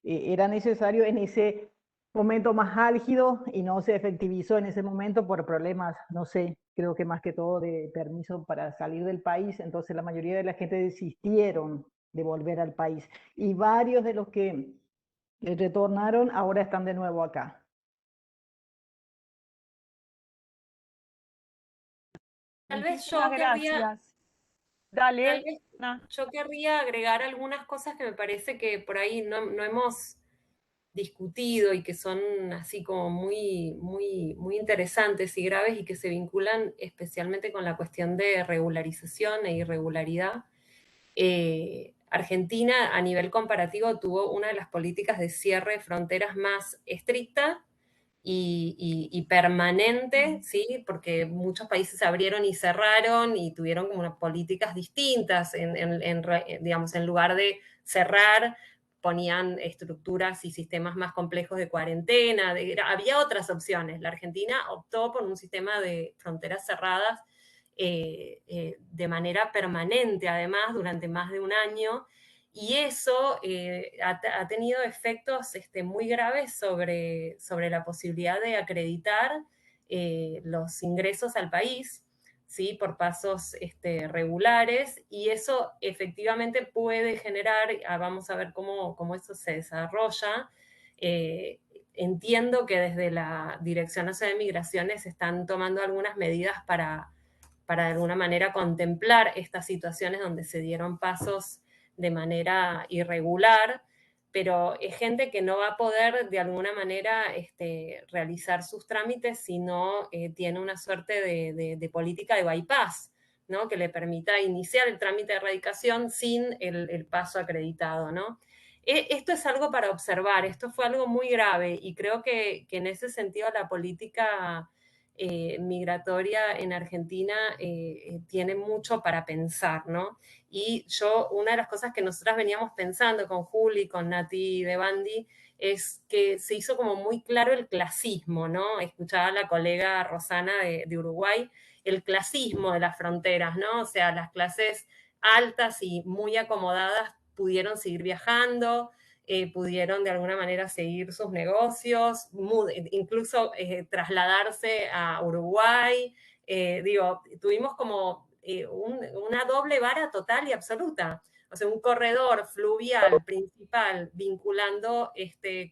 Era necesario en ese momento más álgido y no se efectivizó en ese momento por problemas, no sé, creo que más que todo de permiso para salir del país, entonces la mayoría de la gente desistieron de volver al país y varios de los que retornaron ahora están de nuevo acá. Tal vez Muchísimas gracias. Dale, Tal vez Ana. yo querría agregar algunas cosas que me parece que por ahí no hemos discutido y que son así como muy interesantes y graves y que se vinculan especialmente con la cuestión de regularización e irregularidad. Argentina, a nivel comparativo, tuvo una de las políticas de cierre de fronteras más estricta y permanente, ¿sí? Porque muchos países abrieron y cerraron y tuvieron como unas políticas distintas, digamos, en lugar de cerrar, ponían estructuras y sistemas más complejos de cuarentena, había otras opciones. La Argentina optó por un sistema de fronteras cerradas de manera permanente, además, durante más de un año, y eso ha tenido efectos muy graves sobre la posibilidad de acreditar los ingresos al país, ¿sí? Por pasos regulares, y eso efectivamente puede generar, vamos a ver cómo eso se desarrolla. Entiendo que desde la Dirección Nacional de Migraciones se están tomando algunas medidas para de alguna manera contemplar estas situaciones donde se dieron pasos de manera irregular, pero es gente que no va a poder de alguna manera realizar sus trámites si no tiene una suerte de política de bypass, ¿no? Que le permita iniciar el trámite de erradicación sin el paso acreditado, ¿no? Esto es algo para observar, esto fue algo muy grave, y creo que en ese sentido la política migratoria en Argentina tiene mucho para pensar, ¿no? Y una de las cosas que nosotras veníamos pensando con Juli, con Nati Devandi, es que se hizo como muy claro el clasismo, ¿no? Escuchaba a la colega Rosana de Uruguay, el clasismo de las fronteras, ¿no? O sea, las clases altas y muy acomodadas pudieron seguir viajando, pudieron de alguna manera seguir sus negocios, incluso trasladarse a Uruguay. Tuvimos como una doble vara total y absoluta. O sea, un corredor fluvial principal vinculando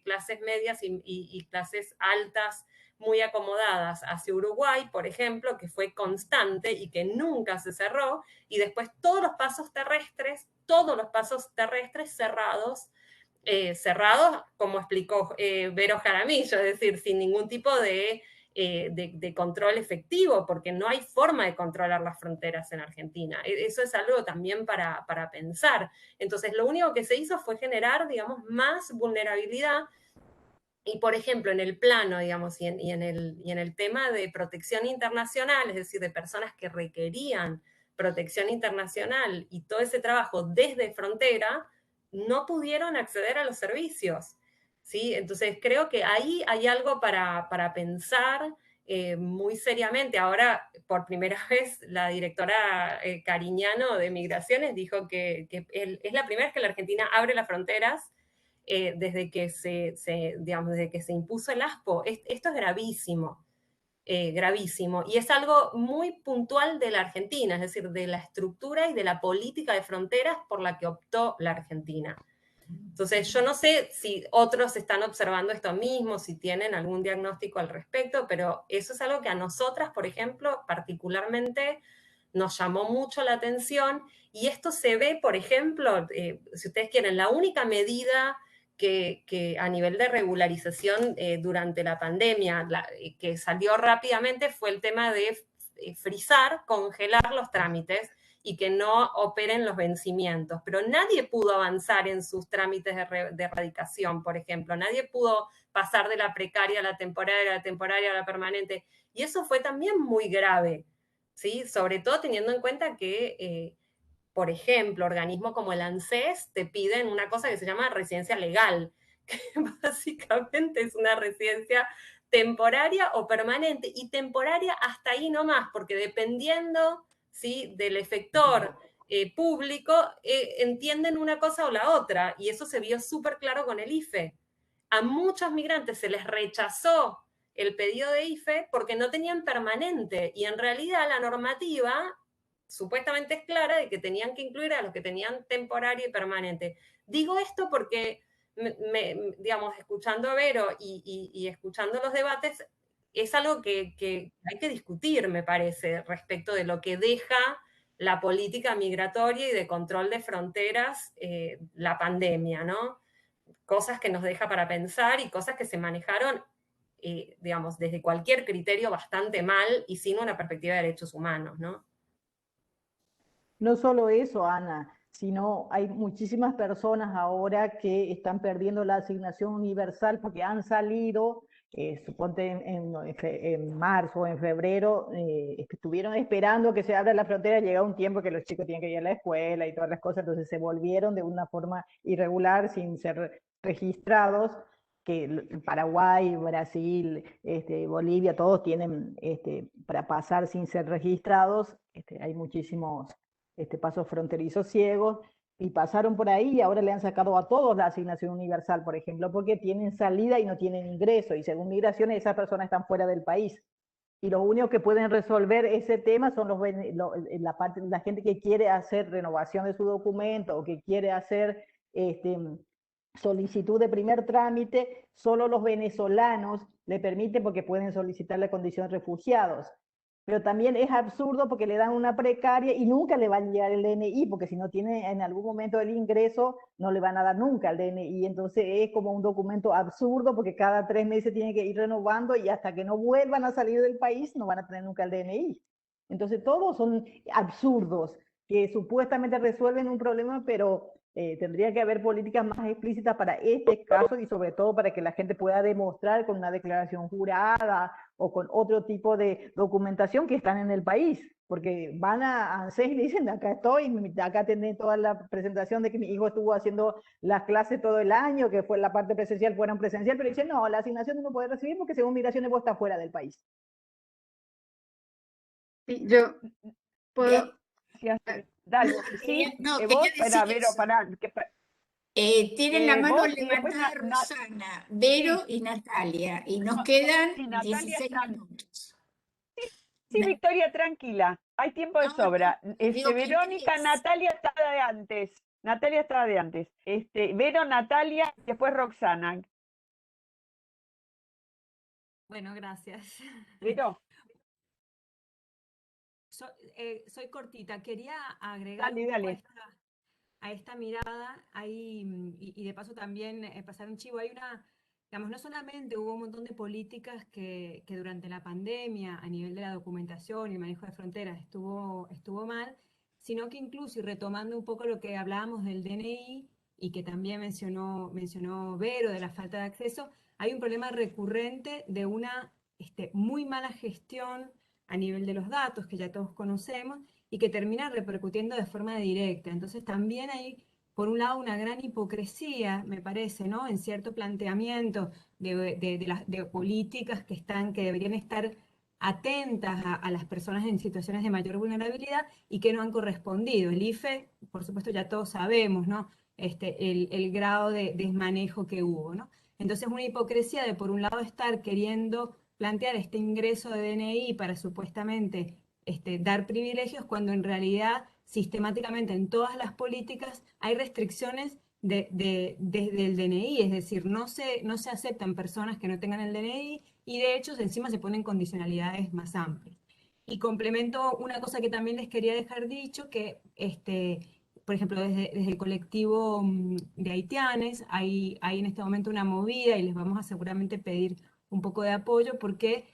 clases medias y clases altas muy acomodadas hacia Uruguay, por ejemplo, que fue constante y que nunca se cerró, y después todos los pasos terrestres cerrados, como explicó Vero Jaramillo, es decir, sin ningún tipo de control efectivo, porque no hay forma de controlar las fronteras en Argentina. Eso es algo también para pensar. Entonces, lo único que se hizo fue generar, digamos, más vulnerabilidad. Y, por ejemplo, en el plano, digamos, y en el tema de protección internacional, es decir, de personas que requerían protección internacional y todo ese trabajo desde frontera, no pudieron acceder a los servicios, ¿sí? Entonces, creo que ahí hay algo para pensar muy seriamente. Ahora, por primera vez, la directora Cariñano de Migraciones dijo que es la primera vez que la Argentina abre las fronteras desde que desde que se impuso el ASPO. Esto es gravísimo, gravísimo. Y es algo muy puntual de la Argentina, es decir, de la estructura y de la política de fronteras por la que optó la Argentina. Entonces, yo no sé si otros están observando esto mismo, si tienen algún diagnóstico al respecto, pero eso es algo que a nosotras, por ejemplo, particularmente nos llamó mucho la atención, y esto se ve, por ejemplo, si ustedes quieren, la única medida que a nivel de regularización durante la pandemia que salió rápidamente fue el tema de frizar, congelar los trámites y que no operen los vencimientos. Pero nadie pudo avanzar en sus trámites de erradicación, por ejemplo. Nadie pudo pasar de la precaria a la temporaria a la permanente. Y eso fue también muy grave, ¿sí? Sobre todo teniendo en cuenta que por ejemplo, organismos como el ANSES te piden una cosa que se llama residencia legal, que básicamente es una residencia temporaria o permanente, y temporaria hasta ahí nomás, porque dependiendo, ¿sí?, del efector público, entienden una cosa o la otra, y eso se vio súper claro con el IFE. A muchos migrantes se les rechazó el pedido de IFE porque no tenían permanente, y en realidad la normativa supuestamente es clara de que tenían que incluir a los que tenían temporario y permanente. Digo esto porque, digamos, escuchando a Vero y escuchando los debates, es algo que hay que discutir, me parece, respecto de lo que deja la política migratoria y de control de fronteras la pandemia, ¿no? Cosas que nos deja para pensar y cosas que se manejaron, digamos, desde cualquier criterio bastante mal y sin una perspectiva de derechos humanos, ¿no? No solo eso, Ana, sino hay muchísimas personas ahora que están perdiendo la asignación universal porque han salido, suponte en marzo o en febrero, estuvieron esperando que se abra la frontera, llega un tiempo que los chicos tienen que ir a la escuela y todas las cosas, entonces se volvieron de una forma irregular sin ser registrados, que Paraguay, Brasil, Bolivia, todos tienen para pasar sin ser registrados, hay muchísimos pasos fronterizos ciegos, y pasaron por ahí y ahora le han sacado a todos la asignación universal, por ejemplo, porque tienen salida y no tienen ingreso, y según migraciones esas personas están fuera del país. y los únicos que pueden resolver ese tema son la gente que quiere hacer renovación de su documento o que quiere hacer solicitud de primer trámite. Solo los venezolanos le permiten porque pueden solicitar la condición de refugiados. Pero también es absurdo porque le dan una precaria y nunca le va a llegar el DNI, porque si no tiene en algún momento el ingreso, no le van a dar nunca el DNI. Entonces es como un documento absurdo porque cada 3 meses tiene que ir renovando y hasta que no vuelvan a salir del país no van a tener nunca el DNI. Entonces todos son absurdos que supuestamente resuelven un problema, pero tendría que haber políticas más explícitas para este caso y sobre todo para que la gente pueda demostrar con una declaración jurada o con otro tipo de documentación que están en el país, porque van a ANSES y dicen, acá estoy, acá tenés toda la presentación de que mi hijo estuvo haciendo las clases todo el año, que fue la parte presencial, fueron presencial, pero dicen, no, la asignación no puede recibir porque según migraciones vos estás fuera del país. Sí, yo puedo... Dale, No, sí, no, vos, quería decir Vero, eso. Tienen la mano vos y después levantada Rosana, Vero sí, y Natalia, y nos quedan sí, Natalia 16 está. minutos. Sí, Victoria, tranquila, hay tiempo de sobra. digo, ¿quién Verónica, es? Natalia estaba de antes. Natalia estaba de antes. Vero, Natalia, y después Roxana. Bueno, gracias. Vero, Soy cortita. Quería agregar dale, un poco dale. a esta mirada ahí, y de paso también pasar un chivo. Hay digamos, no solamente hubo un montón de políticas que durante la pandemia, a nivel de la documentación y el manejo de fronteras, estuvo mal, sino que incluso, y retomando un poco lo que hablábamos del DNI y que también mencionó Vero, de la falta de acceso, hay un problema recurrente de una muy mala gestión a nivel de los datos, que ya todos conocemos, y que termina repercutiendo de forma directa. Entonces también hay, por un lado, una gran hipocresía, me parece, ¿no? En cierto planteamiento de políticas que deberían estar atentas a las personas en situaciones de mayor vulnerabilidad y que no han correspondido. El IFE, por supuesto, ya todos sabemos, ¿no? El grado de desmanejo que hubo, ¿no? Entonces, una hipocresía de, por un lado, estar queriendo plantear este ingreso de DNI para supuestamente dar privilegios, cuando en realidad sistemáticamente en todas las políticas hay restricciones desde el DNI, es decir, no se aceptan personas que no tengan el DNI y de hecho encima se ponen condicionalidades más amplias. Y complemento una cosa que también les quería dejar dicho, que por ejemplo, desde el colectivo de haitianes hay en este momento una movida y les vamos a seguramente pedir un poco de apoyo porque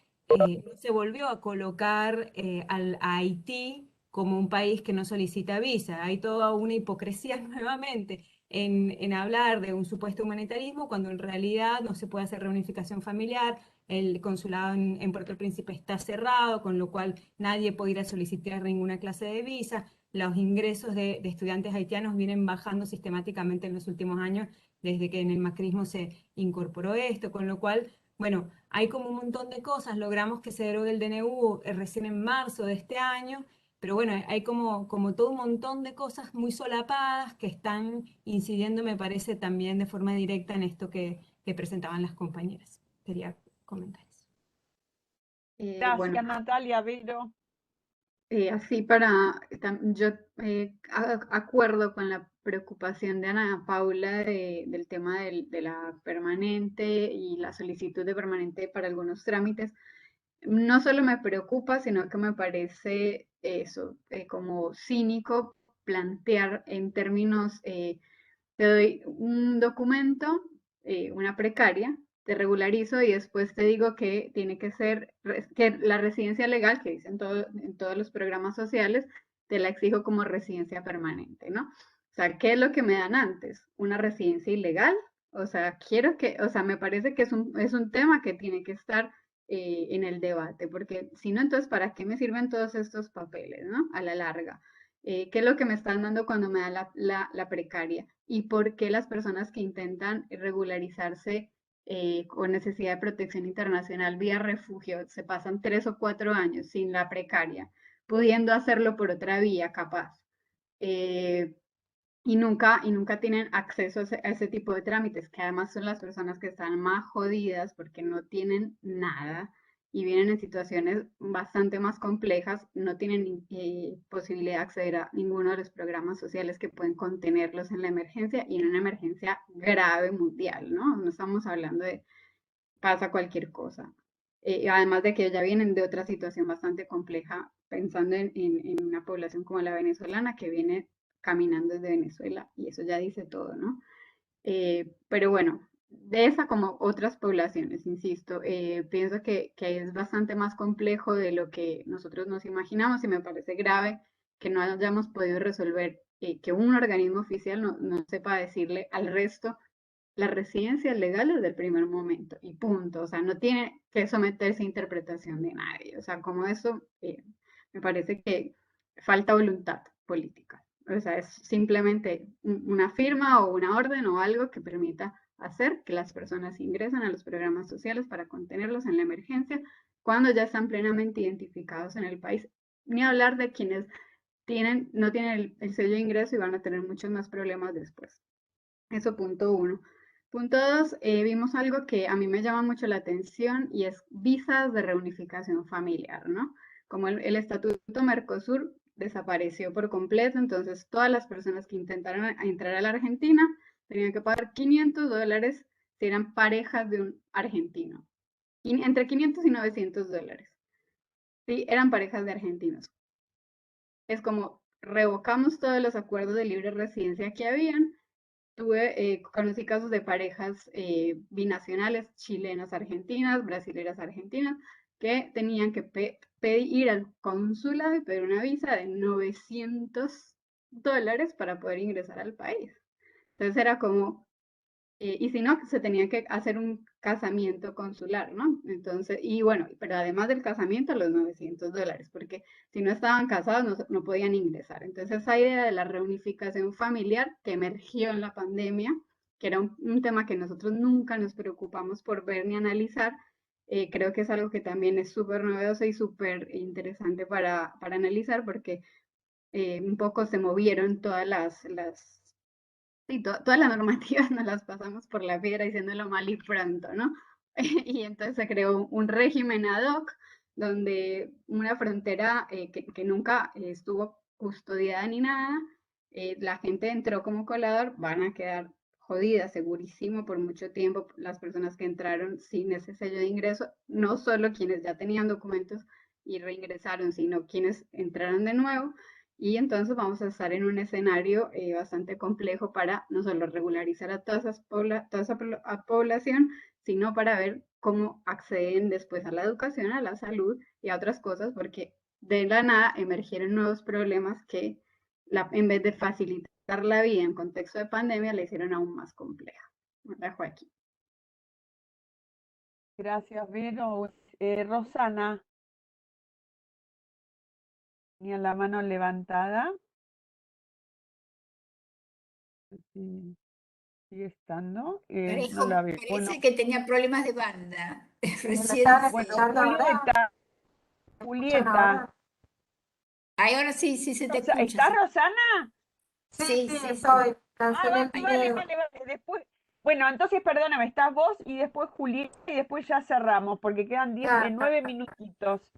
se volvió a colocar a Haití como un país que no solicita visa. Hay toda una hipocresía nuevamente en hablar de un supuesto humanitarismo cuando en realidad no se puede hacer reunificación familiar. El consulado en Puerto Príncipe está cerrado, con lo cual nadie puede ir a solicitar ninguna clase de visa. Los ingresos de estudiantes haitianos vienen bajando sistemáticamente en los últimos años, desde que en el macrismo se incorporó esto, con lo cual, bueno, hay como un montón de cosas. Logramos que se derogue el DNU recién en marzo de este año, pero bueno, hay como todo un montón de cosas muy solapadas que están incidiendo, me parece, también de forma directa en esto que presentaban las compañeras. Quería comentar eso. Gracias, Bueno, Natalia, Vero. así yo acuerdo con la preocupación de Ana Paula del tema de la permanente y la solicitud de permanente para algunos trámites. No solo me preocupa, sino que me parece eso, como cínico plantear en términos, te doy un documento, una precaria, te regularizo y después te digo que tiene que ser, que la residencia legal, que dicen en todos los programas sociales, te la exijo como residencia permanente, ¿no? O sea, ¿qué es lo que me dan antes? ¿Una residencia ilegal? O sea, me parece que es un tema que tiene que estar en el debate, porque si no, entonces, ¿para qué me sirven todos estos papeles, ¿no? A la larga. ¿Qué es lo que me están dando cuando me da la precaria? ¿Y por qué las personas que intentan regularizarse con necesidad de protección internacional vía refugio se pasan 3 o 4 años sin la precaria, pudiendo hacerlo por otra vía capaz? Y nunca tienen acceso a ese tipo de trámites, que además son las personas que están más jodidas porque no tienen nada y vienen en situaciones bastante más complejas, no tienen posibilidad de acceder a ninguno de los programas sociales que pueden contenerlos en la emergencia y en una emergencia grave mundial, ¿no? No estamos hablando de pasa cualquier cosa. Además de que ya vienen de otra situación bastante compleja, pensando en una población como la venezolana que viene caminando desde Venezuela, y eso ya dice todo, ¿no? Pero bueno, de esa como otras poblaciones, insisto, pienso que es bastante más complejo de lo que nosotros nos imaginamos y me parece grave que no hayamos podido resolver, que un organismo oficial no sepa decirle al resto la residencia es legal desde el primer momento y punto. O sea, no tiene que someterse a interpretación de nadie. O sea, como eso, me parece que falta voluntad política. O sea, es simplemente una firma o una orden o algo que permita hacer que las personas ingresen a los programas sociales para contenerlos en la emergencia cuando ya están plenamente identificados en el país. Ni hablar de quienes no tienen el sello de ingreso y van a tener muchos más problemas después. Eso punto uno. Punto dos, vimos algo que a mí me llama mucho la atención y es visas de reunificación familiar, ¿no? Como el Estatuto Mercosur desapareció por completo, entonces todas las personas que intentaron entrar a la Argentina tenían que pagar $500 si eran parejas de un argentino. Entre 500 y $900. Sí, eran parejas de argentinos. Es como revocamos todos los acuerdos de libre residencia que habían. Conocí casos de parejas binacionales, chilenas argentinas, brasileras argentinas, que tenían que ir al consulado y pedir una visa de $900 para poder ingresar al país. Entonces era como, y si no, se tenía que hacer un casamiento consular, ¿no? Entonces, y bueno, pero además del casamiento, los $900, porque si no estaban casados no podían ingresar. Entonces, esa idea de la reunificación familiar que emergió en la pandemia, que era un tema que nosotros nunca nos preocupamos por ver ni analizar, creo que es algo que también es súper novedoso y súper interesante para analizar, porque un poco se movieron todas sí, todas las normativas nos las pasamos por la piedra diciéndolo mal y pronto, ¿no? Y entonces se creó un régimen ad hoc donde una frontera que nunca estuvo custodiada ni nada, la gente entró como colador, van a quedar jodidas, segurísimo, por mucho tiempo las personas que entraron sin ese sello de ingreso, no solo quienes ya tenían documentos y reingresaron, sino quienes entraron de nuevo. Y entonces vamos a estar en un escenario bastante complejo para no solo regularizar a toda esa población, sino para ver cómo acceden después a la educación, a la salud y a otras cosas, porque de la nada emergieron nuevos problemas que en vez de facilitar la vida en contexto de pandemia, la hicieron aún más compleja. Lo dejo aquí. Gracias, Vero. Rosana, tenía la mano levantada. Sí, sigue estando. No la veo. Bueno, Parece que tenía problemas de banda. Recién bueno, se... Julieta. Ahora sí se te escucha. ¿Está sí. Rosana? Sí, estoy. Cancelé el Vale, video. después. Bueno, entonces perdóname, estás vos y después Julieta y después ya cerramos, porque quedan 9 minutitos.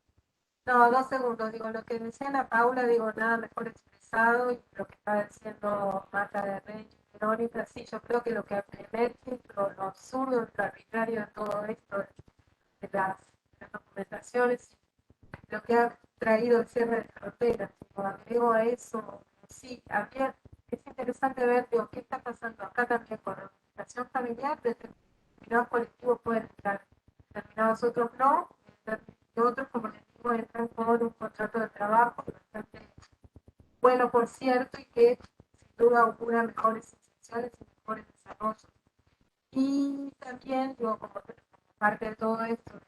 No, 2 segundos. Digo, lo que decía la Paula, digo, nada mejor expresado, y lo que está diciendo Marta de Rey y Verónica, sí, yo creo que lo que emerge, lo absurdo, lo arbitrario de todo esto, de las documentaciones, lo que ha traído el cierre de fronteras. Agrego a eso, sí, había, es interesante ver, digo, qué está pasando acá también con la organización familiar, determinados colectivos pueden entrar, determinados otros no, y otros, como les digo, entran con un contrato de trabajo bastante bueno, por cierto, y que sin duda augura mejores intenciones y mejores desarrollos. Y también, digo, como parte de todo esto,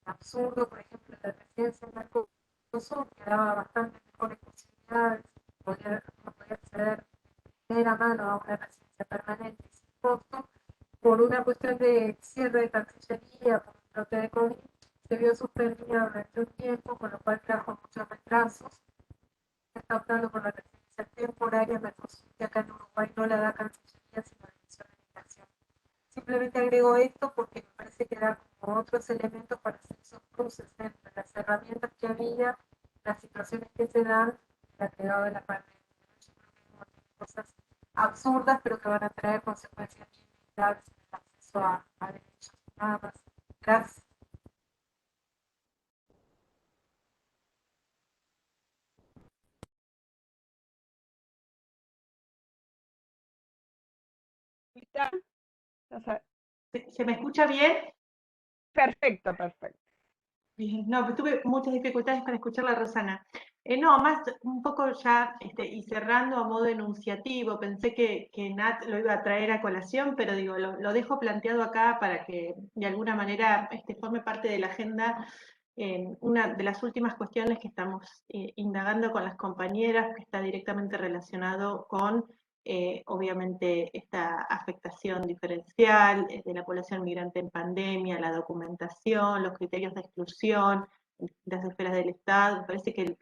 absurdo, por ejemplo, la residencia en Mercosur, que daba bastante mejores posibilidades, podía acceder de primera mano a una residencia permanente y sin costo, por una cuestión de cierre de Cancillería, por un brote de COVID, se vio suspendida durante un tiempo, con lo cual trajo muchos retrasos. Se está optando por la residencia temporaria Mercosur, que acá en Uruguay no la da Cancillería, sino la Dirección de Migración. Simplemente agrego esto porque me parece parece que da como otros elementos para hacer esos cruces entre las herramientas que había, las situaciones que se dan, la pegada de la pandemia. Yo creo que hay cosas absurdas, pero que van a traer consecuencias graves en el acceso a derechos. Nada más. Gracias. ¿Se me escucha bien? Perfecto, perfecto. Bien, no, tuve muchas dificultades para escucharla, Rosana. No, más un poco ya, y cerrando a modo enunciativo, pensé que Nat lo iba a traer a colación, pero digo, lo dejo planteado acá para que de alguna manera forme parte de la agenda. Una de las últimas cuestiones que estamos indagando con las compañeras, que está directamente relacionado con, obviamente, esta afectación diferencial de la población migrante en pandemia, la documentación, los criterios de exclusión en distintas esferas del Estado. Me parece que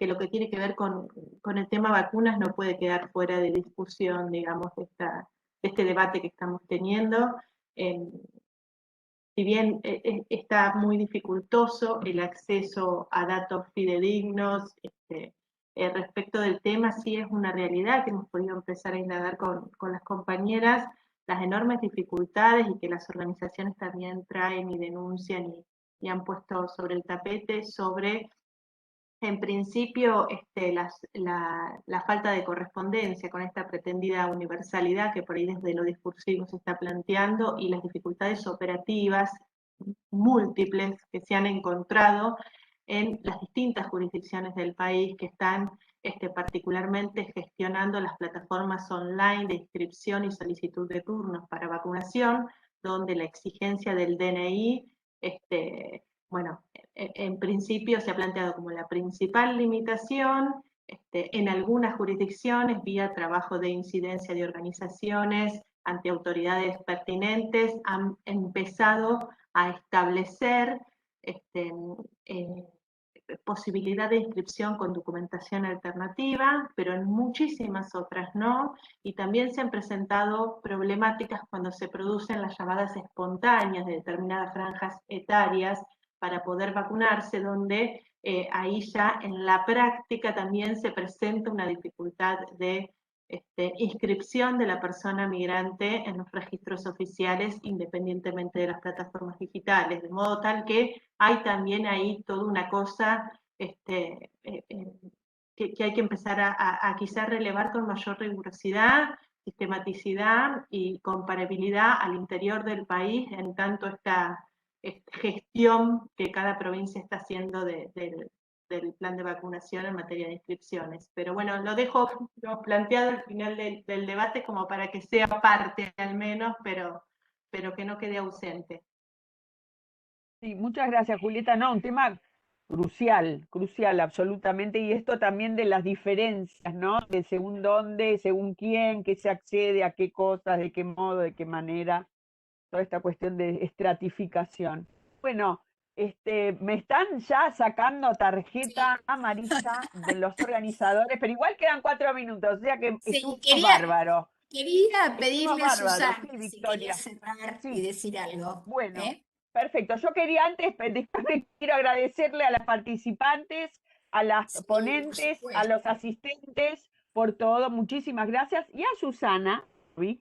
lo que tiene que ver con el tema vacunas no puede quedar fuera de discusión, digamos, de este debate que estamos teniendo. Si bien está muy dificultoso el acceso a datos fidedignos respecto del tema, sí es una realidad que hemos podido empezar a indagar con las compañeras, las enormes dificultades y que las organizaciones también traen y denuncian y han puesto sobre el tapete sobre, en principio, la falta de correspondencia con esta pretendida universalidad que por ahí desde lo discursivo se está planteando y las dificultades operativas múltiples que se han encontrado en las distintas jurisdicciones del país que están particularmente gestionando las plataformas online de inscripción y solicitud de turnos para vacunación, donde la exigencia del DNI, bueno, en principio se ha planteado como la principal limitación. En algunas jurisdicciones, vía trabajo de incidencia de organizaciones ante autoridades pertinentes, han empezado a establecer posibilidad de inscripción con documentación alternativa, pero en muchísimas otras no, y también se han presentado problemáticas cuando se producen las llamadas espontáneas de determinadas franjas etarias para poder vacunarse, donde ahí ya en la práctica también se presenta una dificultad de inscripción de la persona migrante en los registros oficiales independientemente de las plataformas digitales, de modo tal que hay también ahí toda una cosa que hay que empezar a quizás relevar con mayor rigurosidad, sistematicidad y comparabilidad al interior del país en tanto esta gestión que cada provincia está haciendo del plan de vacunación en materia de inscripciones. Pero bueno, lo dejo planteado al final del debate como para que sea parte al menos, pero que no quede ausente. Sí, muchas gracias, Julieta. No, un tema crucial, crucial, absolutamente. Y esto también de las diferencias, ¿no? De según dónde, según quién, qué se accede, a qué cosas, de qué modo, de qué manera. Toda esta cuestión de estratificación. Bueno, me están ya sacando tarjeta amarilla de los organizadores, pero igual quedan 4 minutos, o sea que Sí, estuvo bárbaro. quería Estuvo pedirle a bárbaro, Susana sí, si quería Victoria. cerrar y Sí, decir algo. bueno, perfecto. Yo quería antes, quiero agradecerle a las participantes, a las Sí, por ponentes, a los supuesto. asistentes por todo, muchísimas gracias. Y a Susana,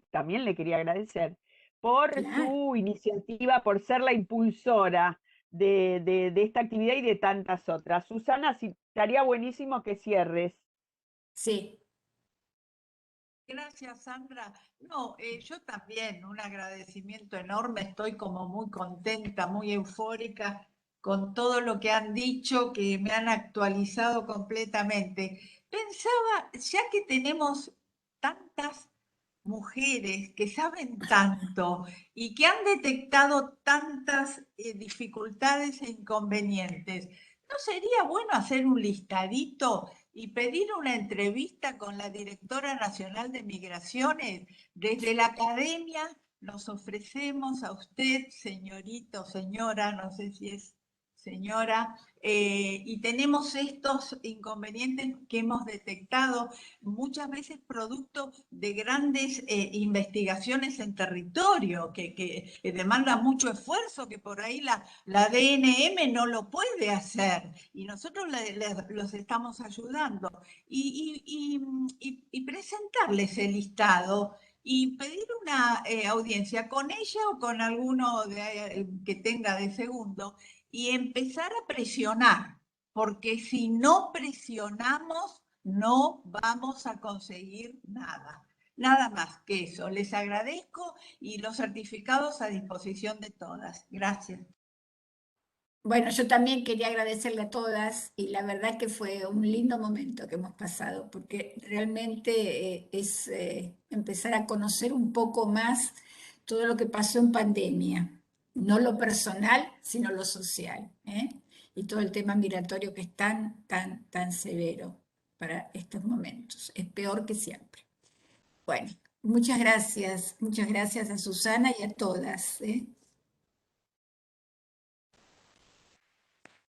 también le quería agradecer por Claro. su iniciativa, por ser la impulsora de esta actividad y de tantas otras. Susana, estaría buenísimo que cierres. Sí. Gracias, Sandra. No, yo también, un agradecimiento enorme, estoy como muy contenta, muy eufórica con todo lo que han dicho, que me han actualizado completamente. Pensaba, ya que tenemos tantas mujeres que saben tanto y que han detectado tantas dificultades e inconvenientes, ¿no sería bueno hacer un listadito y pedir una entrevista con la Directora Nacional de Migraciones? Desde la academia nos ofrecemos a usted, señorita o señora, no sé si es señora, y tenemos estos inconvenientes que hemos detectado muchas veces producto de grandes investigaciones en territorio, que demandan mucho esfuerzo, que por ahí la DNM no lo puede hacer, y nosotros los estamos ayudando. Y presentarles el listado y pedir una audiencia con ella o con alguno que tenga de segundo, y empezar a presionar, porque si no presionamos no vamos a conseguir nada. Nada más que eso. Les agradezco y los certificados a disposición de todas. Gracias. Bueno, yo también quería agradecerle a todas y la verdad que fue un lindo momento que hemos pasado porque realmente es empezar a conocer un poco más todo lo que pasó en pandemia, no lo personal, sino lo social, ¿eh? Y todo el tema migratorio que es tan severo para estos momentos. Es peor que siempre. Bueno, muchas gracias a Susana y a todas, ¿eh?